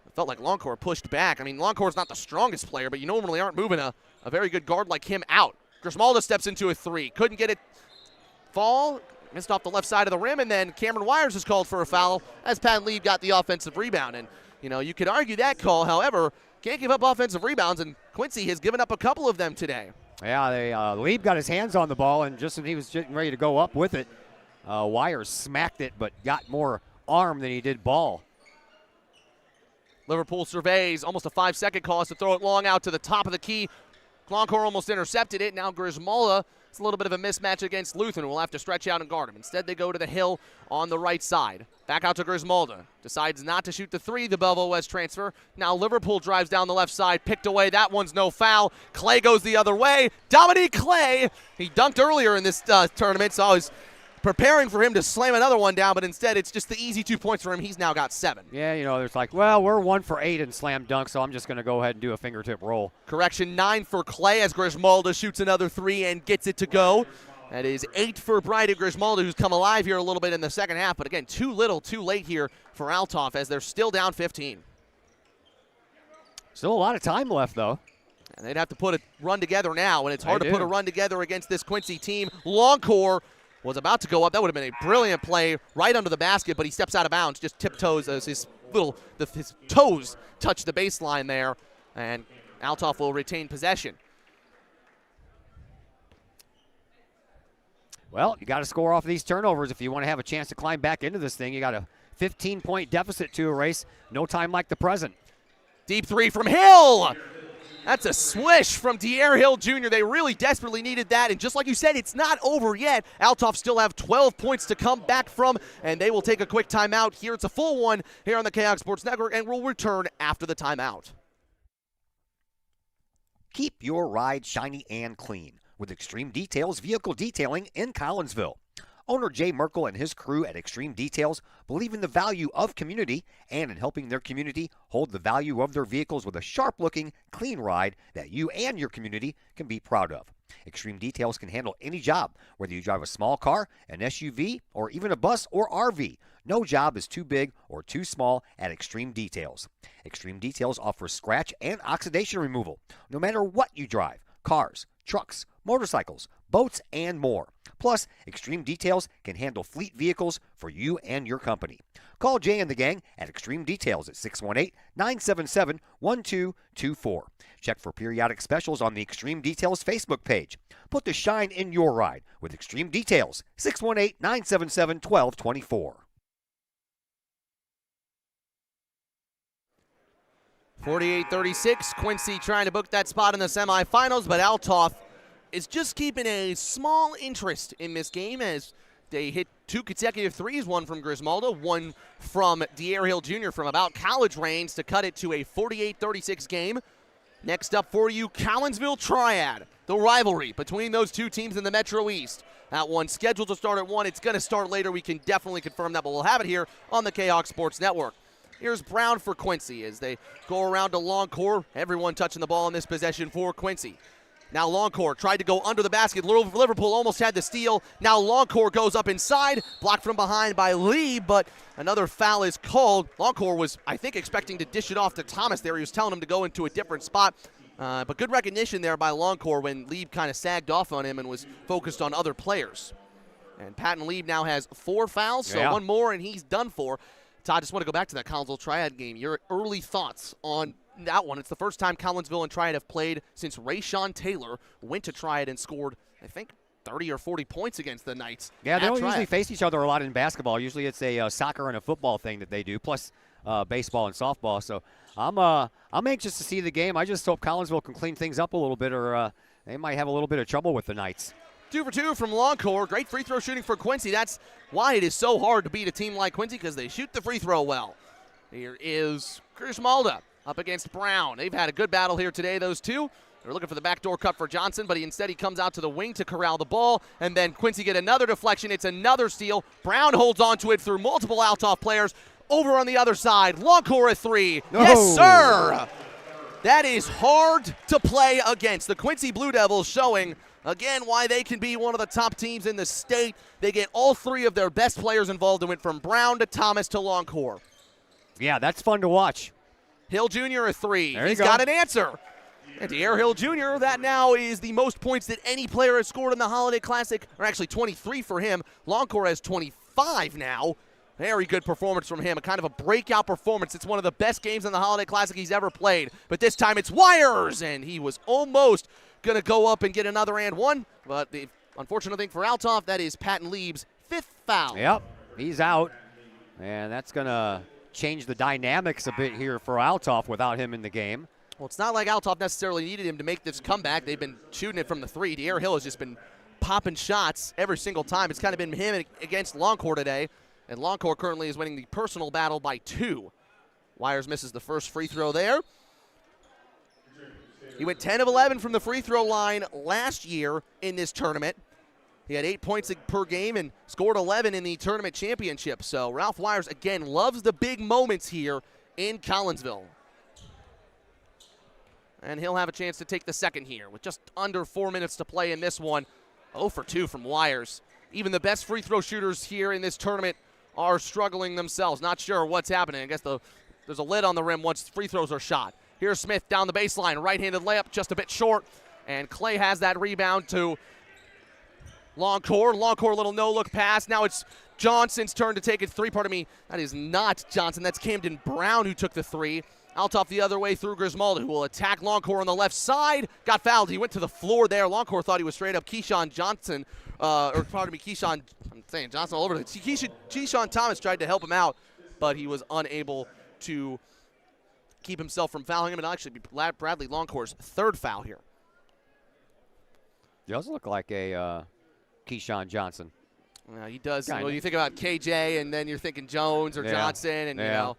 C: It felt like Longcore pushed back. I mean, Longcore's not the strongest player, but you normally aren't moving a very good guard like him out. Grismalda steps into a 3. Couldn't get it fall. missed off the left side of the rim, and then Cameron Wires is called for a foul as Pat Lieb got the offensive rebound. And, you could argue that call. However, can't give up offensive rebounds, and Quincy has given up a couple of them today.
A: Yeah, Lieb got his hands on the ball, and just when he was getting ready to go up with it, Wires smacked it, but got more arm than he did ball.
C: Liverpool surveys, almost a 5-second call to throw it long out to the top of the key. Longcore almost intercepted it. Now Grismalda, it's a little bit of a mismatch against Lutheran, who will have to stretch out and guard him. Instead, they go to the hill on the right side. Back out to Grismalda. Decides not to shoot the three, the Belleville West transfer. Now Liverpool drives down the left side, picked away. That one's no foul. Clay goes the other way. Dominique Clay, he dunked earlier in this tournament, so I was preparing for him to slam another one down, but instead it's just the easy 2 points for him. He's now got 7.
A: Yeah, there's like, well, we're 1 for 8 in slam dunk, so I'm just going to go ahead and do a fingertip roll.
C: Correction, 9 for Clay as Grismalda shoots another 3 and gets it to go. That is 8 for Bryden Grismalda, who's come alive here a little bit in the second half, but again, too little, too late here for Althoff as they're still down 15.
A: Still a lot of time left, though.
C: And they'd have to put a run together now, and it's hard to put a run together against this Quincy team. Longcore was about to go up. That would have been a brilliant play right under the basket, but he steps out of bounds, just tiptoes as his toes touch the baseline there, and Althoff will retain possession.
A: Well, you got to score off these turnovers if you want to have a chance to climb back into this thing. You got a 15-point deficit to erase. No time like the present.
C: Deep 3 from Hill. That's a swish from De'Aaron Hill Jr. They really desperately needed that, and just like you said, it's not over yet. Althoff still have 12 points to come back from, and they will take a quick timeout here. It's a full one here on the KHOC Sports Network, and we'll return after the timeout.
A: Keep your ride shiny and clean with Extreme Details Vehicle Detailing in Collinsville. Owner Jay Merkel and his crew at Extreme Details believe in the value of community and in helping their community hold the value of their vehicles with a sharp-looking, clean ride that you and your community can be proud of. Extreme Details can handle any job, whether you drive a small car, an SUV, or even a bus or RV. No job is too big or too small at Extreme Details. Extreme Details offers scratch and oxidation removal, no matter what you drive: cars, trucks, motorcycles, boats, and more. Plus, Extreme Details can handle fleet vehicles for you and your company. Call Jay and the gang at Extreme Details at 618-977-1224. Check for periodic specials on the Extreme Details Facebook page. Put the shine in your ride with Extreme Details, 618-977-1224.
C: 48-36, Quincy trying to book that spot in the semifinals, but Althoff is just keeping a small interest in this game as they hit 2 consecutive threes, one from Grismalda, one from De'Aaron Hill Jr. from about college range to cut it to a 48-36 game. Next up for you, Collinsville Triad, the rivalry between those two teams in the Metro East. That one scheduled to start at 1. It's going to start later. We can definitely confirm that, but we'll have it here on the KHOC Sports Network. Here's Brown for Quincy as they go around to Longcore. Everyone touching the ball in this possession for Quincy. Now Longcore tried to go under the basket. Liverpool almost had the steal. Now Longcore goes up inside, blocked from behind by Lee, but another foul is called. Longcore was, I think, expecting to dish it off to Thomas there. He was telling him to go into a different spot. But good recognition there by Longcore when Lieb kind of sagged off on him and was focused on other players. And Patton Lieb now has 4 fouls, so one more and he's done for. Todd, I just want to go back to that Collinsville Triad game. Your early thoughts on that one. It's the first time Collinsville and Triad have played since Rayshawn Taylor went to Triad and scored, I think, 30 or 40 points against the Knights.
A: Yeah, they don't
C: Triad.
A: usually face each other a lot in basketball. Usually it's a soccer and a football thing that they do, plus baseball and softball. So I'm anxious to see the game. I just hope Collinsville can clean things up a little bit, or they might have a little bit of trouble with the Knights.
C: 2 for 2 from Longcore. Great free throw shooting for Quincy. That's why it is so hard to beat a team like Quincy, because they shoot the free throw well. Here is Grismalda up against Brown. They've had a good battle here today, those two. They're looking for the backdoor cut for Johnson, but instead he comes out to the wing to corral the ball, and then Quincy get another deflection. It's another steal. Brown holds on to it through multiple Althoff players. Over on the other side, Longcore a 3.
A: No.
C: Yes, sir! That is hard to play against. The Quincy Blue Devils showing again why they can be one of the top teams in the state. They get all 3 of their best players involved and went from Brown to Thomas to Longcore.
A: Yeah, that's fun to watch.
C: Hill Jr. a 3.
A: There you
C: He's
A: go.
C: got an answer. And De'Aaron Hill Jr., that now is the most points that any player has scored in the Holiday Classic, or actually 23 for him. Longcore has 25 now. Very good performance from him, a kind of a breakout performance. It's one of the best games in the Holiday Classic he's ever played. But this time it's Wires, and he was almost going to go up and get another and one. But the unfortunate thing for Althoff, that is Patton Lieb's 5th foul.
A: Yep, he's out. And that's going to change the dynamics a bit here for Althoff without him in the game.
C: Well, it's not like Althoff necessarily needed him to make this comeback. They've been shooting it from the three. De'Aaron Hill has just been popping shots every single time. It's kind of been him against Longcore today. And Longcore currently is winning the personal battle by 2. Wires misses the first free throw there. He went 10 of 11 from the free throw line last year in this tournament. He had 8 points per game and scored 11 in the tournament championship. So Ralph Wires, again, loves the big moments here in Collinsville. And he'll have a chance to take the second here with just under 4 minutes to play in this one. 0 for 2 from Wires. Even the best free throw shooters here in this tournament are struggling themselves. Not sure what's happening. I guess there's a lid on the rim once free throws are shot. Here's Smith down the baseline. Right-handed layup, just a bit short. And Clay has that rebound to Longcore. Longcore, little no-look pass. Now it's Johnson's turn to take a three. Pardon me. That is not Johnson. That's Camden Brown who took the three. Althoff the other way through Grismaldo, who will attack Longcore on the left side. Got fouled. He went to the floor there. Longcore thought he was straight up Keyshawn Johnson. Keyshawn, I'm saying Johnson all over. Keyshawn Thomas tried to help him out, but he was unable to keep himself from fouling him. And actually be Bradley Longcore's 3rd foul here.
A: He does look like a Keyshawn Johnson.
C: He does.
A: Kinda.
C: Well, you think about KJ, and then you're thinking Jones or Johnson, and you know.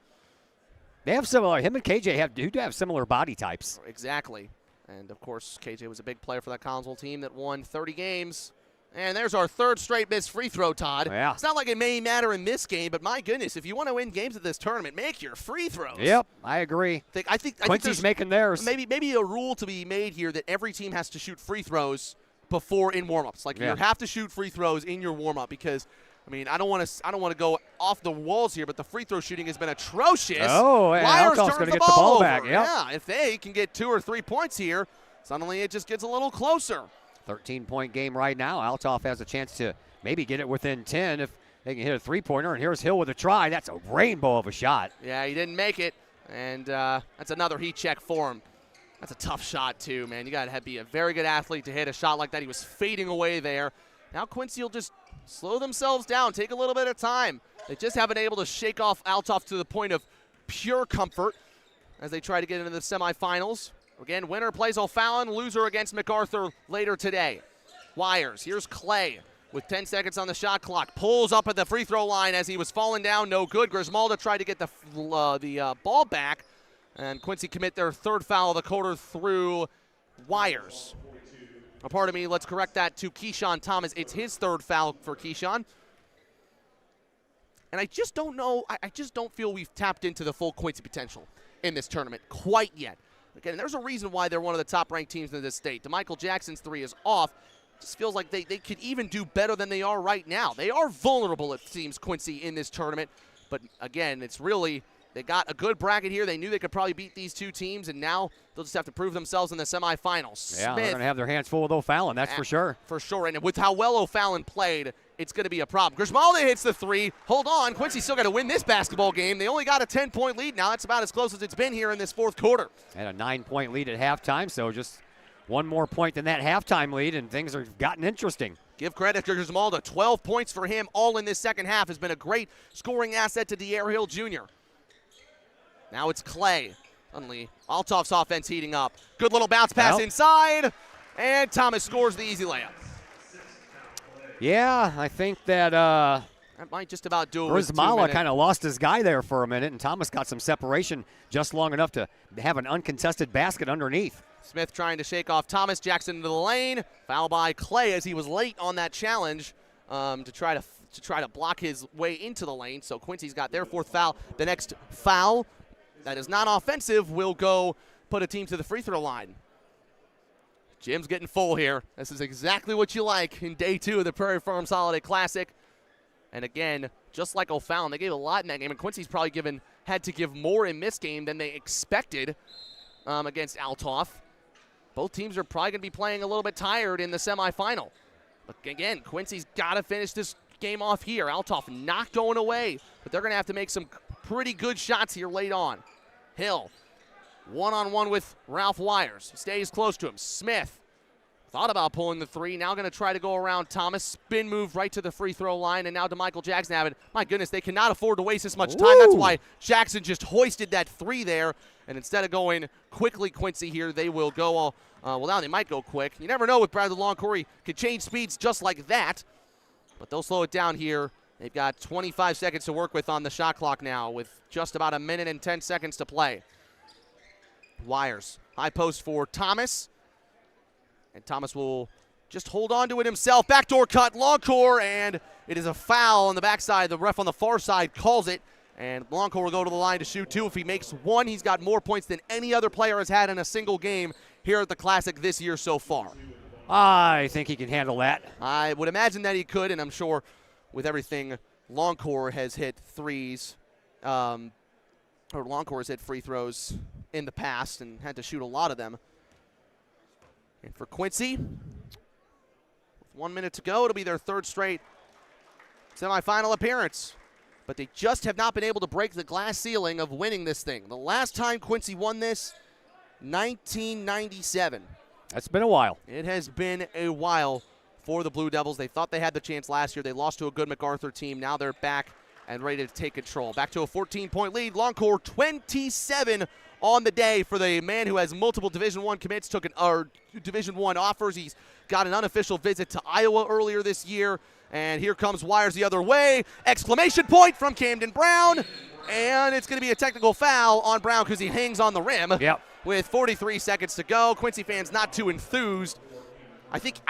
A: They have similar. Him and KJ do have similar body types.
C: Exactly. And, of course, KJ was a big player for that Collinsville team that won 30 games. And there's our 3rd straight missed free throw, Todd.
A: Yeah.
C: It's not like it may matter in this game, but my goodness, if you want to win games at this tournament, make your free throws.
A: Yep, I agree.
C: I think
A: Quincy's making theirs.
C: Maybe a rule to be made here that every team has to shoot free throws before in warm-ups. Like, you have to shoot free throws in your warm-up because – I mean, I don't want to go off the walls here, but the free throw shooting has been atrocious.
A: Oh, and
C: Wires
A: Althoff's
C: turns
A: going to get the ball back. Yep.
C: Yeah, if they can get 2 or 3 points here, suddenly it just gets a little closer.
A: 13-point game right now. Althoff has a chance to maybe get it within 10 if they can hit a three-pointer. And here's Hill with a try. That's a rainbow of a shot.
C: Yeah, he didn't make it, and that's another heat check for him. That's a tough shot, too, man. You got to be a very good athlete to hit a shot like that. He was fading away there. Now Quincy will just slow themselves down, take a little bit of time. They just haven't been able to shake off Althoff to the point of pure comfort as they try to get into the semifinals. Again, winner plays O'Fallon, loser against MacArthur later today. Wires, here's Clay with 10 seconds on the shot clock. Pulls up at the free throw line as he was falling down, no good. Grismaldo tried to get the ball back, and Quincy commit their 3rd foul of the quarter through Wires. Pardon me, let's correct that to Keyshawn Thomas. It's his 3rd foul for Keyshawn. And I just don't know, I just don't feel we've tapped into the full Quincy potential in this tournament quite yet. Again, there's a reason why they're one of the top-ranked teams in this state. DeMichael Jackson's 3 is off. Just feels like they could even do better than they are right now. They are vulnerable, it seems, Quincy, in this tournament. But, again, it's really, they got a good bracket here. They knew they could probably beat these 2 teams, and now they'll just have to prove themselves in the semifinals.
A: Yeah, they're going to have their hands full with O'Fallon, that's for sure.
C: For sure, and with how well O'Fallon played, it's going to be a problem. Grismaldo hits the 3. Hold on, Quincy's still got to win this basketball game. They only got a 10-point lead now. That's about as close as it's been here in this 4th quarter.
A: And a 9-point lead at halftime, so just one more point than that halftime lead, and things have gotten interesting.
C: Give credit to Grismaldo. 12 points for him all in this second half has been a great scoring asset to De'Aaron Hill Jr. Now it's Clay. Suddenly, Althoff's offense heating up. Good little bounce pass inside, and Thomas scores the easy layup.
A: Yeah, I think that
C: that might just about do it.
A: Grismaldo kind of lost his guy there for a minute, and Thomas got some separation just long enough to have an uncontested basket underneath.
C: Smith trying to shake off Thomas. Jackson into the lane. Foul by Clay as he was late on that challenge to try to block his way into the lane. So Quincy's got their 4th foul. The next foul that is not offensive will go put a team to the free throw line. Jim's getting full here. This is exactly what you like in day 2 of the Prairie Farms Holiday Classic. And again, just like O'Fallon, they gave a lot in that game, and Quincy's probably had to give more in this game than they expected against Althoff. both teams are probably going to be playing a little bit tired in the semifinal. But again, Quincy's got to finish this game off here. Althoff not going away, but they're going to have to make some pretty good shots here late on. Hill, one-on-one with Ralph Wires. Stays close to him. Smith thought about pulling the three. Now going to try to go around Thomas. Spin move right to the free throw line, and now to Michael Jackson. My goodness, they cannot afford to waste this much time. That's why Jackson just hoisted that three there. And instead of going quickly, Quincy here, they will go, well, now they might go quick. You never know with Bradley Longcore. He could change speeds just like that. But they'll slow it down here. They've got 25 seconds to work with on the shot clock now with just about a minute and 10 seconds to play. Wires, high post for Thomas. And Thomas will just hold on to it himself. Backdoor cut, Longcore, and it is a foul on the backside. The ref on the far side calls it. And Longcore will go to the line to shoot two. If he makes one, he's got more points than any other player has had in a single game here at the Classic this year so far.
A: I think he can handle that.
C: I would imagine that he could, and I'm sure with everything, Longcore has hit threes, or Longcore has hit free throws in the past and had to shoot a lot of them. And for Quincy, with 1 minute to go, it'll be their third straight semifinal appearance. But they just have not been able to break the glass ceiling of winning this thing. The last time Quincy won this, 1997.
A: That's been a while.
C: It has been a while for the Blue Devils. They thought they had the chance last year. They lost to a good MacArthur team. Now they're back and ready to take control. Back to a 14-point lead. Longcore 27 on the day for the man who has multiple Division I commits, Division I offers. He's got an unofficial visit to Iowa earlier this year. And here comes Wires the other way. Exclamation point from Camden Brown. And it's going to be a technical foul on Brown because he hangs on the rim.
A: Yep.
C: With 43 seconds to go. Quincy fans not too enthused. I think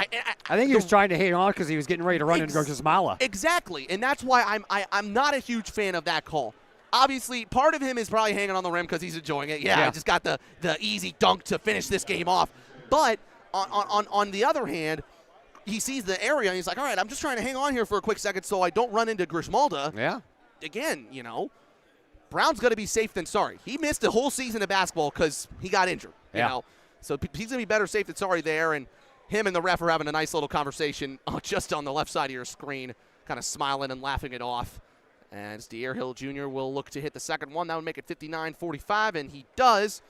A: he was trying to hang on because he was getting ready to run into Guatemala.
C: Exactly, and that's why I'm not a huge fan of that call. Obviously, part of him is probably hanging on the rim because he's enjoying it. Yeah, I just got the easy dunk to finish this game off. But on the other hand, he sees the area and he's like, all right, I'm just trying to hang on here for a quick second so I don't run into Grishmalda.
A: Yeah.
C: Again, Brown's going to be safe than sorry. He missed a whole season of basketball because he got injured. You know, so he's going to be better safe than sorry there. And him and the ref are having a nice little conversation just on the left side of your screen, kind of smiling and laughing it off. As De'Air Jr. will look to hit the second one. That would make it 59-45, and he does.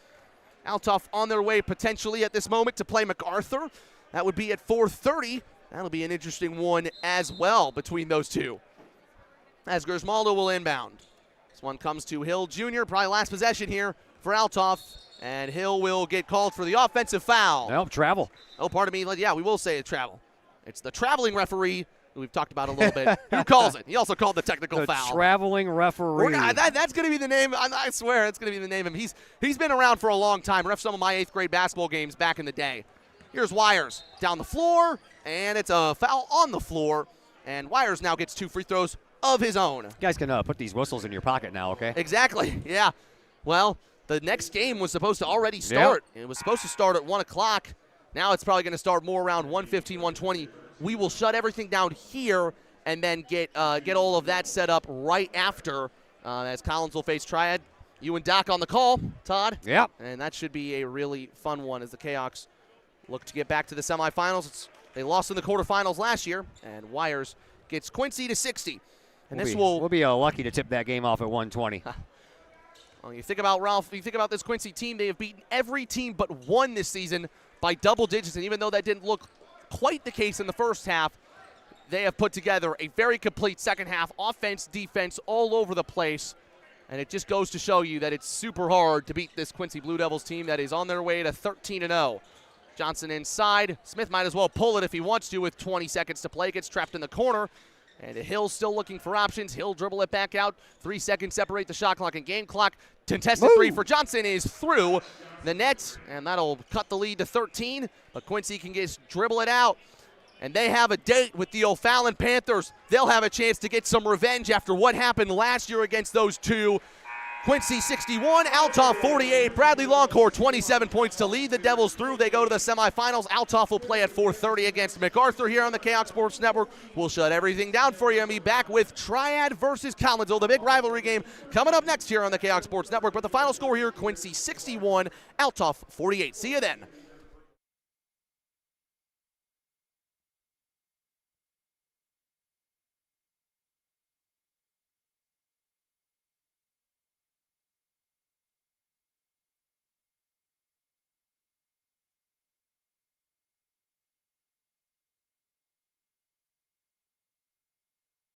C: Althoff on their way potentially at this moment to play MacArthur. That would be at 4:30. That'll be an interesting one as well between those two. As Grishmalda will inbound. This one comes to Hill Jr., probably last possession here for Althoff. And Hill will get called for the offensive foul.
A: Nope, travel.
C: Oh, pardon me. Yeah, we will say it's travel. It's the traveling referee who we've talked about a little bit. Who calls it? He also called the technical foul.
A: The traveling referee.
C: That's going to be the name. I swear that's going to be the name of him. He's been around for a long time. Ref some of my 8th grade basketball games back in the day. Here's Wires down the floor, and it's a foul on the floor. And Wires now gets 2 free throws of his own.
A: You guys can put these whistles in your pocket now, okay?
C: Exactly, yeah. Well, the next game was supposed to already start. Yep. It was supposed to start at 1 o'clock. Now it's probably going to start more around 1:15, 1:20. We will shut everything down here and then get all of that set up right after as Collins will face Triad. You and Doc on the call, Todd.
A: Yep.
C: And that should be a really fun one as the Chaox look to get back to the semifinals. They lost in the quarterfinals last year, and Wires gets Quincy to 60. And
A: we'll be lucky to tip that game off at 120.
C: Well, you think about Ralph, you think about this Quincy team, they have beaten every team but one this season by double digits, and even though that didn't look quite the case in the first half, they have put together a very complete second half, offense, defense, all over the place, and it just goes to show you that it's super hard to beat this Quincy Blue Devils team that is on their way to 13-0. Johnson inside. Smith might as well pull it if he wants to with 20 seconds to play. Gets trapped in the corner. And Hill still looking for options. He'll dribble it back out. 3 seconds separate the shot clock and game clock. Contested three for Johnson is through the net, and that'll cut the lead to 13. But Quincy can just dribble it out. And they have a date with the O'Fallon Panthers. They'll have a chance to get some revenge after what happened last year against those two. Quincy 61, Althoff 48. Bradley Longcore 27 points to lead the Devils through. They go to the semifinals. Althoff will play at 4:30 against MacArthur here on the Chaox Sports Network. We'll shut everything down for you and be back with Triad versus Collinsville, the big rivalry game coming up next here on the Chaox Sports Network. But the final score here, Quincy 61, Althoff 48. See you then.